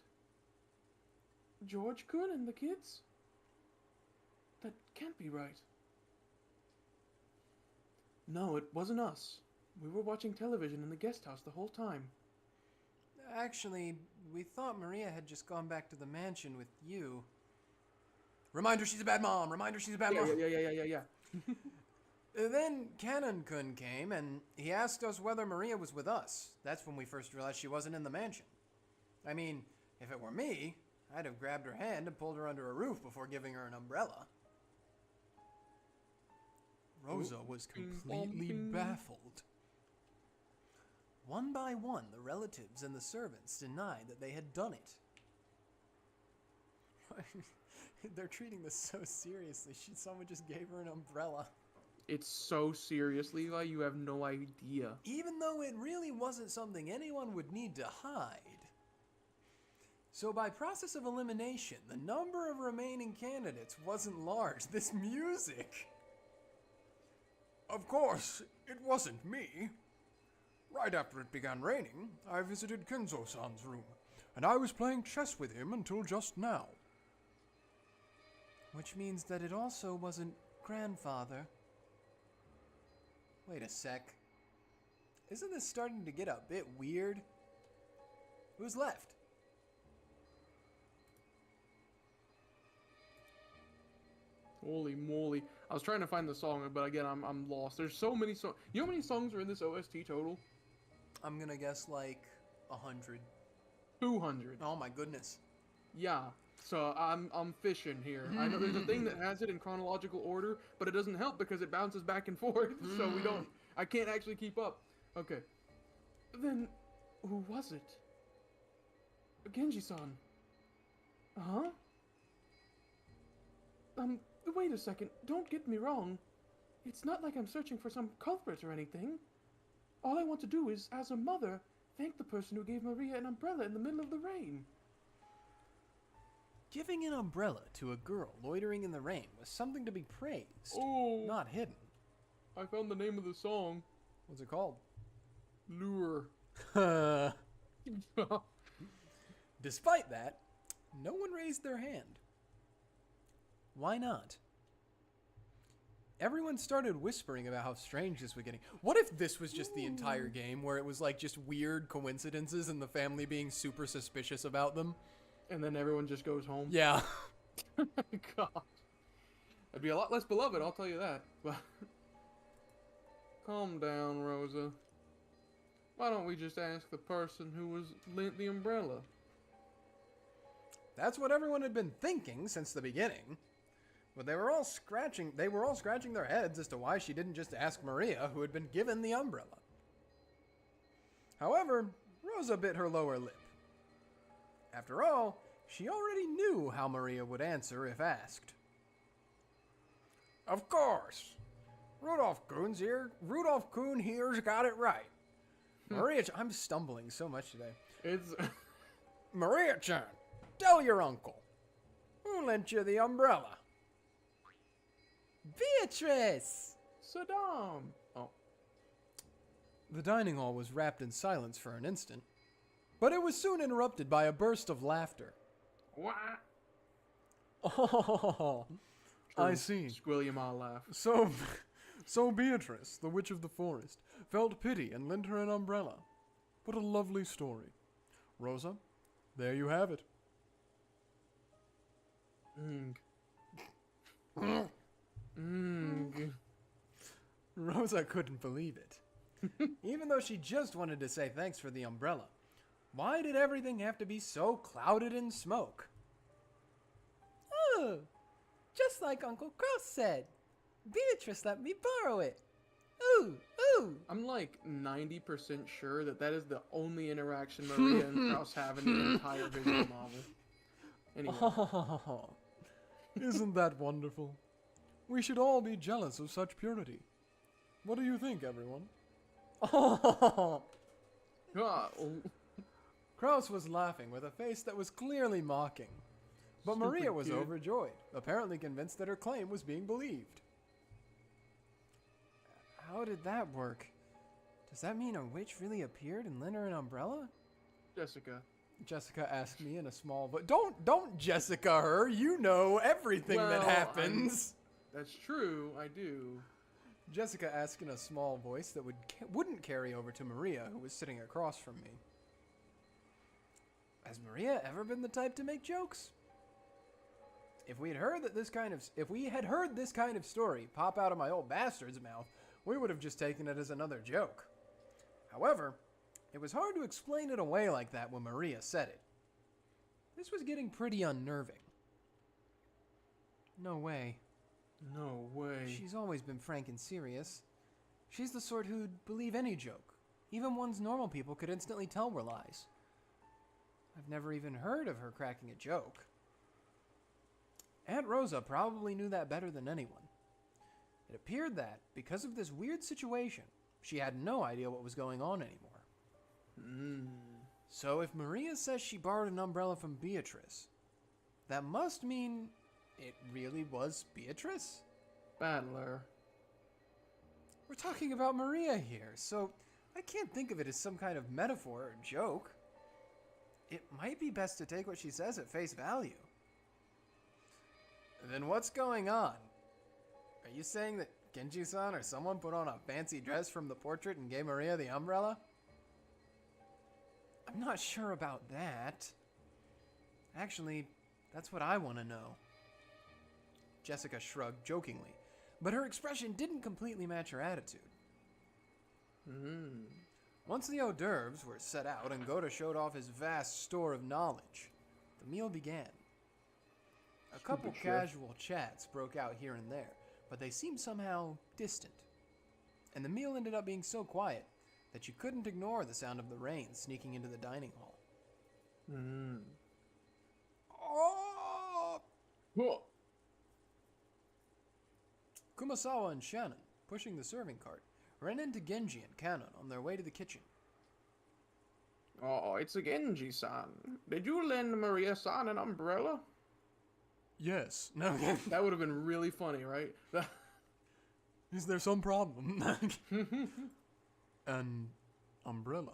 Speaker 2: George-kun and the kids? That can't be right. No, it wasn't us. We were watching television in the guest house the whole time.
Speaker 3: Actually, we thought Maria had just gone back to the mansion with you.
Speaker 1: Remind her she's a bad mom. Remind her she's a bad mom.
Speaker 2: Yeah.
Speaker 1: Then Canon-kun came and he asked us whether Maria was with us. That's when we first realized she wasn't in the mansion. I mean, if it were me, I'd have grabbed her hand and pulled her under a roof before giving her an umbrella. Rosa was completely baffled. One by one, the relatives and the servants denied that they had done it. They're treating this so seriously. Someone just gave her an umbrella.
Speaker 2: It's so serious, Levi, you have no idea.
Speaker 1: Even though it really wasn't something anyone would need to hide. So by process of elimination, the number of remaining candidates wasn't large. This music.
Speaker 4: Of course, it wasn't me. Right after it began raining, I visited Kenzo-san's room, and I was playing chess with him until just now.
Speaker 3: Which means that it also wasn't grandfather.
Speaker 1: Wait a sec. Isn't this starting to get a bit weird? Who's left?
Speaker 2: Holy moly. I was trying to find the song, but again, I'm lost. There's so many songs. You know how many songs are in this OST total?
Speaker 1: I'm gonna guess like 100.
Speaker 2: 200.
Speaker 1: Oh my goodness.
Speaker 2: Yeah. So I'm fishing here. I know there's a thing that has it in chronological order, but it doesn't help because it bounces back and forth. So I can't actually keep up. Okay. Then, who was it? Genji-san. Huh? Wait a second. Don't get me wrong. It's not like I'm searching for some culprit or anything. All I want to do is, as a mother, thank the person who gave Maria an umbrella in the middle of the rain.
Speaker 1: Giving an umbrella to a girl loitering in the rain was something to be praised, not hidden.
Speaker 2: I found the name of the song.
Speaker 1: What's it called?
Speaker 2: Lure.
Speaker 1: Despite that, no one raised their hand. Why not? Everyone started whispering about how strange this was getting. What if this was just the entire game, where it was like just weird coincidences and the family being super suspicious about them?
Speaker 2: And then everyone just goes home.
Speaker 1: Yeah.
Speaker 2: God. I'd be a lot less beloved, I'll tell you that. But calm down, Rosa. Why don't we just ask the person who was lent the umbrella?
Speaker 1: That's what everyone had been thinking since the beginning. But they were all scratching their heads as to why she didn't just ask Maria, who had been given the umbrella. However, Rosa bit her lower lip. After all, she already knew how Maria would answer if asked.
Speaker 4: Of course. Rudolph Kuhn here's got it right.
Speaker 1: I'm stumbling so much today.
Speaker 2: It's
Speaker 4: Maria-chan, tell your uncle. Who lent you the umbrella?
Speaker 3: Beatrice!
Speaker 2: Saddam. Oh.
Speaker 1: The dining hall was wrapped in silence for an instant.
Speaker 4: But it was soon interrupted by a burst of laughter.
Speaker 2: What?
Speaker 4: Oh, I see.
Speaker 2: Squilliam laugh.
Speaker 4: So Beatrice, the witch of the forest, felt pity and lent her an umbrella. What a lovely story. Rosa, there you have it.
Speaker 1: Rosa couldn't believe it. Even though she just wanted to say thanks for the umbrella, why did everything have to be so clouded in smoke?
Speaker 3: Oh, just like Uncle Cross said. Beatrice let me borrow it. Ooh, ooh.
Speaker 2: I'm like 90% sure that is the only interaction Maria and Kraus have in the entire visual novel. Anyway.
Speaker 4: Oh, isn't that wonderful? We should all be jealous of such purity. What do you think, everyone?
Speaker 1: Oh.
Speaker 2: Ah,
Speaker 1: Kraus was laughing with a face that was clearly mocking. But
Speaker 2: Stupid
Speaker 1: Maria was
Speaker 2: kid.
Speaker 1: overjoyed, apparently convinced that her claim was being believed. How did that work? Does that mean a witch really appeared and lent her an umbrella?
Speaker 2: Jessica.
Speaker 1: Jessica asked me in a small voice. Don't Jessica her. You know everything that
Speaker 2: Well,
Speaker 1: happens.
Speaker 2: That's true, I do.
Speaker 1: Jessica asked in a small voice that wouldn't carry over to Maria, who was sitting across from me. Has Maria ever been the type to make jokes? If we had heard this kind of story pop out of my old bastard's mouth, we would have just taken it as another joke. However, it was hard to explain it away like that when Maria said it. This was getting pretty unnerving. No way.
Speaker 2: No way.
Speaker 1: She's always been frank and serious. She's the sort who'd believe any joke, even ones normal people could instantly tell were lies. I've never even heard of her cracking a joke. Aunt Rosa probably knew that better than anyone. It appeared that, because of this weird situation, she had no idea what was going on anymore. So if Maria says she borrowed an umbrella from Beatrice, that must mean it really was Beatrice?
Speaker 2: Battler.
Speaker 1: We're talking about Maria here, so I can't think of it as some kind of metaphor or joke. It might be best to take what she says at face value. Then what's going on? Are you saying that Genji-san or someone put on a fancy dress from the portrait and gave Maria the umbrella? I'm not sure about that. Actually, that's what I want to know. Jessica shrugged jokingly, but her expression didn't completely match her attitude. Once the hors d'oeuvres were set out and Goda showed off his vast store of knowledge, the meal began. A couple casual chats broke out here and there, but they seemed somehow distant. And the meal ended up being so quiet that you couldn't ignore the sound of the rain sneaking into the dining hall. Oh!
Speaker 2: Whoa.
Speaker 1: Kumasawa and Shannon, pushing the serving cart, ran into Genji and Kanon on their way to the kitchen.
Speaker 2: Oh, it's a Genji-san. Did you lend Maria-san an umbrella?
Speaker 4: Yes. No.
Speaker 2: That would have been really funny, right?
Speaker 4: Is there some problem? An umbrella?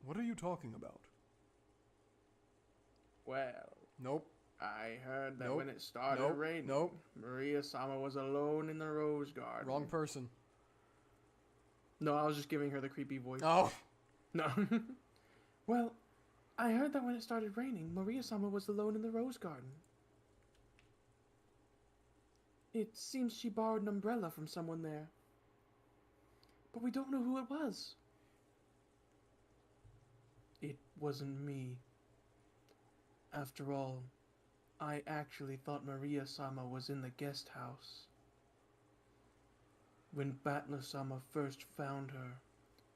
Speaker 4: What are you talking about?
Speaker 2: Well,
Speaker 4: Nope.
Speaker 2: I heard that
Speaker 4: Nope.
Speaker 2: when it started
Speaker 4: Nope.
Speaker 2: raining,
Speaker 4: Nope.
Speaker 2: Maria-sama was alone in the rose garden.
Speaker 4: Wrong person.
Speaker 2: No, I was just giving her the creepy voice.
Speaker 1: Oh!
Speaker 2: No. Well, I heard that when it started raining, Maria-sama was alone in the rose garden. It seems she borrowed an umbrella from someone there. But we don't know who it was. It wasn't me. After all, I actually thought Maria-sama was in the guest house. When Battler-sama first found her,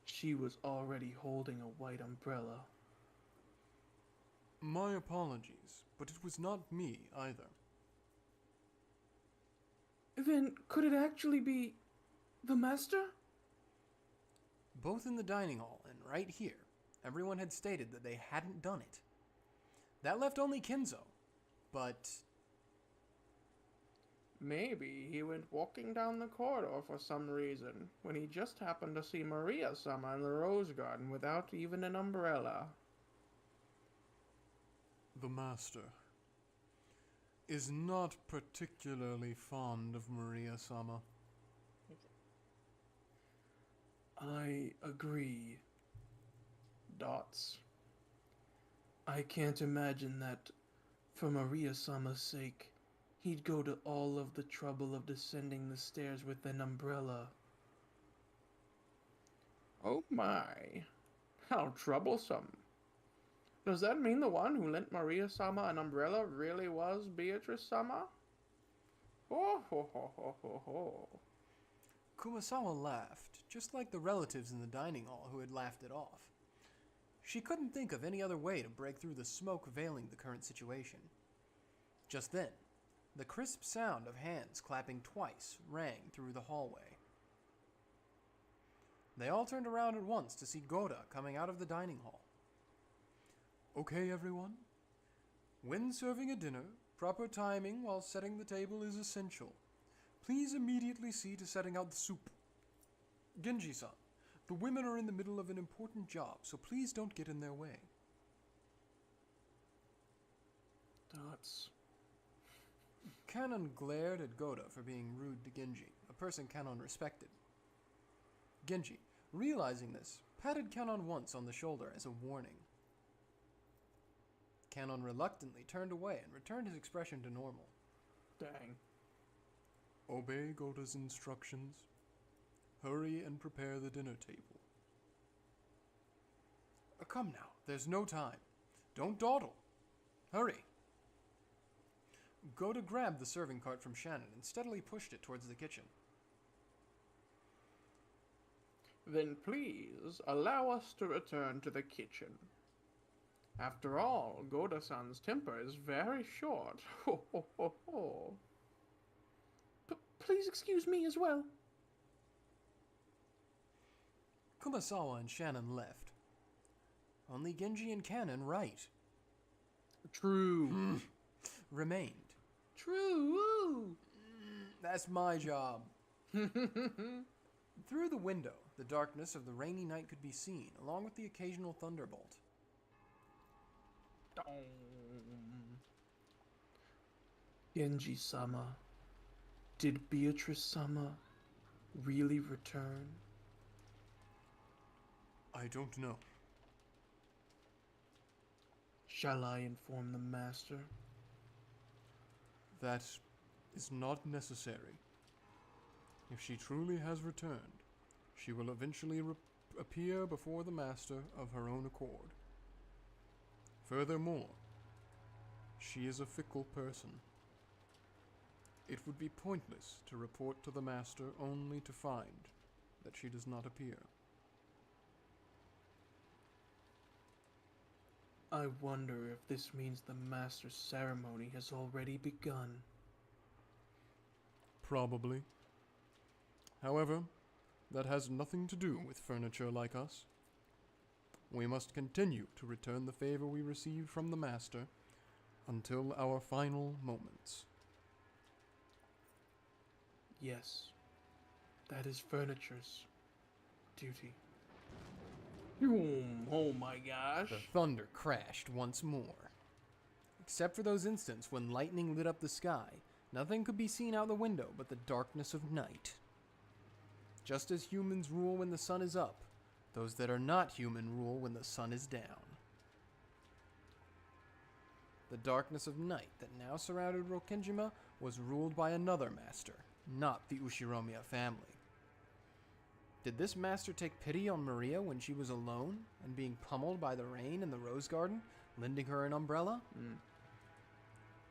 Speaker 2: she was already holding a white umbrella.
Speaker 4: My apologies, but it was not me either.
Speaker 2: Then could it actually be the master?
Speaker 1: Both in the dining hall and right here, everyone had stated that they hadn't done it. That left only Kinzo, but...
Speaker 2: Maybe he went walking down the corridor for some reason when he just happened to see Maria-sama in the rose garden without even an umbrella.
Speaker 4: The master is not particularly fond of Maria-sama.
Speaker 2: I agree. Dots. I can't imagine that, for Maria-sama's sake, he'd go to all of the trouble of descending the stairs with an umbrella. Oh my, how troublesome. Does that mean the one who lent Maria-sama an umbrella really was Beatrice-sama? Oh ho ho ho ho ho.
Speaker 1: Kumasawa laughed, just like the relatives in the dining hall who had laughed it off. She couldn't think of any other way to break through the smoke veiling the current situation. Just then, the crisp sound of hands clapping twice rang through the hallway. They all turned around at once to see Goda coming out of the dining hall.
Speaker 4: Okay, everyone. When serving a dinner, proper timing while setting the table is essential. Please immediately see to setting out the soup. Genji-san, the women are in the middle of an important job, so please don't get in their way.
Speaker 2: Dots.
Speaker 1: Kanon glared at Goda for being rude to Genji, a person Kanon respected. Genji, realizing this, patted Kanon once on the shoulder as a warning. Kanon reluctantly turned away and returned his expression to normal.
Speaker 2: Dang.
Speaker 4: Obey Goda's instructions. Hurry and prepare the dinner table.
Speaker 1: Come now, there's no time. Don't dawdle. Hurry. Goda grabbed the serving cart from Shannon and steadily pushed it towards the kitchen.
Speaker 2: Then please allow us to return to the kitchen. After all, Goda-san's temper is very short. Ho ho ho ho. Please excuse me as well.
Speaker 1: Kumasawa and Shannon left. Only Genji and Kanon, right,
Speaker 2: True.
Speaker 1: remained.
Speaker 2: True.
Speaker 1: That's my job. Through the window, the darkness of the rainy night could be seen, along with the occasional thunderbolt.
Speaker 2: Genji-sama, did Beatrice-sama really return?
Speaker 4: I don't know.
Speaker 2: Shall I inform the master?
Speaker 4: That is not necessary. If she truly has returned, she will eventually appear before the master of her own accord. Furthermore, she is a fickle person. It would be pointless to report to the master only to find that she does not appear.
Speaker 2: I wonder if this means the master's ceremony has already begun.
Speaker 4: Probably. However, that has nothing to do with furniture like us. We must continue to return the favor we received from the master until our final moments.
Speaker 2: Yes, that is furniture's duty. Oh my gosh.
Speaker 1: The thunder crashed once more. Except for those instants when lightning lit up the sky, nothing could be seen out the window but the darkness of night. Just as humans rule when the sun is up, those that are not human rule when the sun is down. The darkness of night that now surrounded Rokkenjima was ruled by another master, not the Ushiromiya family. Did this master take pity on Maria when she was alone and being pummeled by the rain in the rose garden, lending her an umbrella?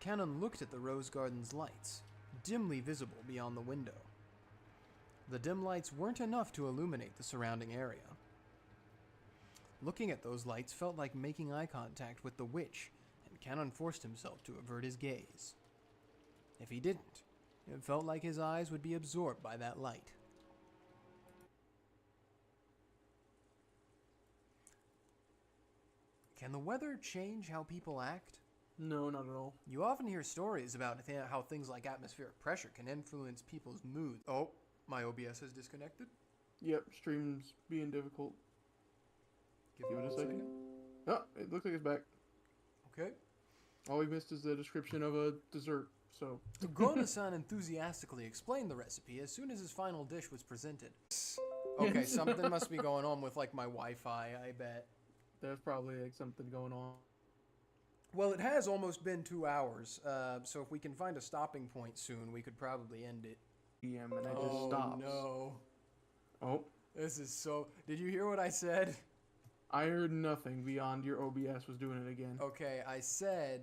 Speaker 1: Kanon looked at the rose garden's lights, dimly visible beyond the window. The dim lights weren't enough to illuminate the surrounding area. Looking at those lights felt like making eye contact with the witch, and Kanon forced himself to avert his gaze. If he didn't, it felt like his eyes would be absorbed by that light. Can the weather change how people act?
Speaker 2: No, not at all.
Speaker 1: You often hear stories about how things like atmospheric pressure can influence people's mood. Oh, my OBS has disconnected.
Speaker 2: Yep, stream's being difficult.
Speaker 1: Give
Speaker 2: Give
Speaker 1: me
Speaker 2: it a
Speaker 1: one
Speaker 2: second. Oh, it looks like it's back.
Speaker 1: Okay.
Speaker 2: All we missed is the description of a dessert, so...
Speaker 1: Gona-san enthusiastically explained the recipe as soon as his final dish was presented. Okay, something must be going on with, like, my Wi-Fi, I bet.
Speaker 2: There's probably, like, something going on.
Speaker 1: Well, it has almost been 2 hours, so if we can find a stopping point soon, we could probably end it.
Speaker 2: PM, and it just stops.
Speaker 1: No.
Speaker 2: Oh,
Speaker 1: This is so... Did you hear what I said?
Speaker 2: I heard nothing beyond your OBS was doing it again.
Speaker 1: Okay, I said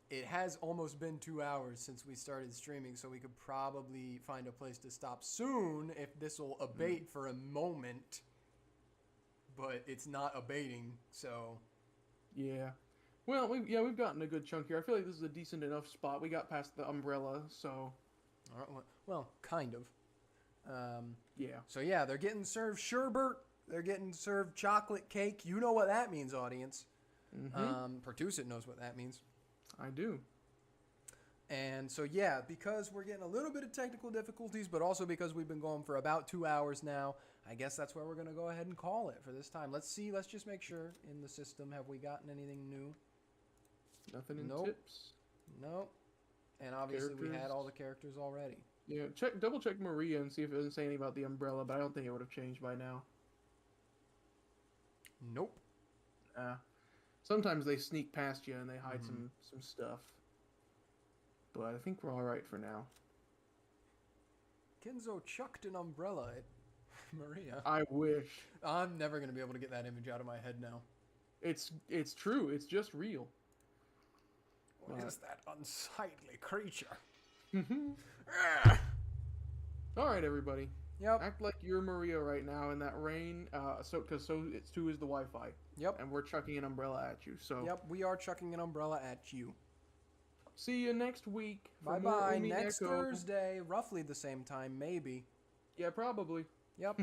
Speaker 1: it has almost been 2 hours since we started streaming, so we could probably find a place to stop soon if this will abate for a moment. But it's not abating, so...
Speaker 2: Yeah. Well, we've gotten a good chunk here. I feel like this is a decent enough spot. We got past the umbrella, so...
Speaker 1: All right, well, kind of.
Speaker 2: Yeah.
Speaker 1: So yeah, they're getting served sherbet. They're getting served chocolate cake. You know what that means, audience. Pertuset knows what that means.
Speaker 2: I do.
Speaker 1: And so yeah, because we're getting a little bit of technical difficulties, but also because we've been going for about 2 hours now, I guess that's where we're going to go ahead and call it for this time. Let's see. Let's just make sure in the system. Have we gotten anything new?
Speaker 2: Nothing in
Speaker 1: Nope.
Speaker 2: tips.
Speaker 1: Nope. And obviously we had
Speaker 2: Characters.
Speaker 1: all the characters already.
Speaker 2: Yeah, double check Maria and see if it doesn't say anything about the umbrella, but I don't think it would have changed by now.
Speaker 1: Nope.
Speaker 2: Sometimes they sneak past you and they hide some stuff. But I think we're all right for now.
Speaker 1: Kenzo chucked an umbrella at Maria.
Speaker 2: I wish.
Speaker 1: I'm never going to be able to get that image out of my head now.
Speaker 2: It's true. It's just real.
Speaker 1: What is that unsightly creature?
Speaker 2: All right, everybody.
Speaker 1: Yep.
Speaker 2: Act like you're Maria right now in that rain. Because it's 2 is the Wi-Fi.
Speaker 1: Yep.
Speaker 2: And we're chucking an umbrella at you. So.
Speaker 1: Yep, we are chucking an umbrella at you.
Speaker 2: See you next week. For more
Speaker 1: Bye-bye.
Speaker 2: Umineko.
Speaker 1: Next Thursday, roughly the same time, maybe.
Speaker 2: Yeah, probably.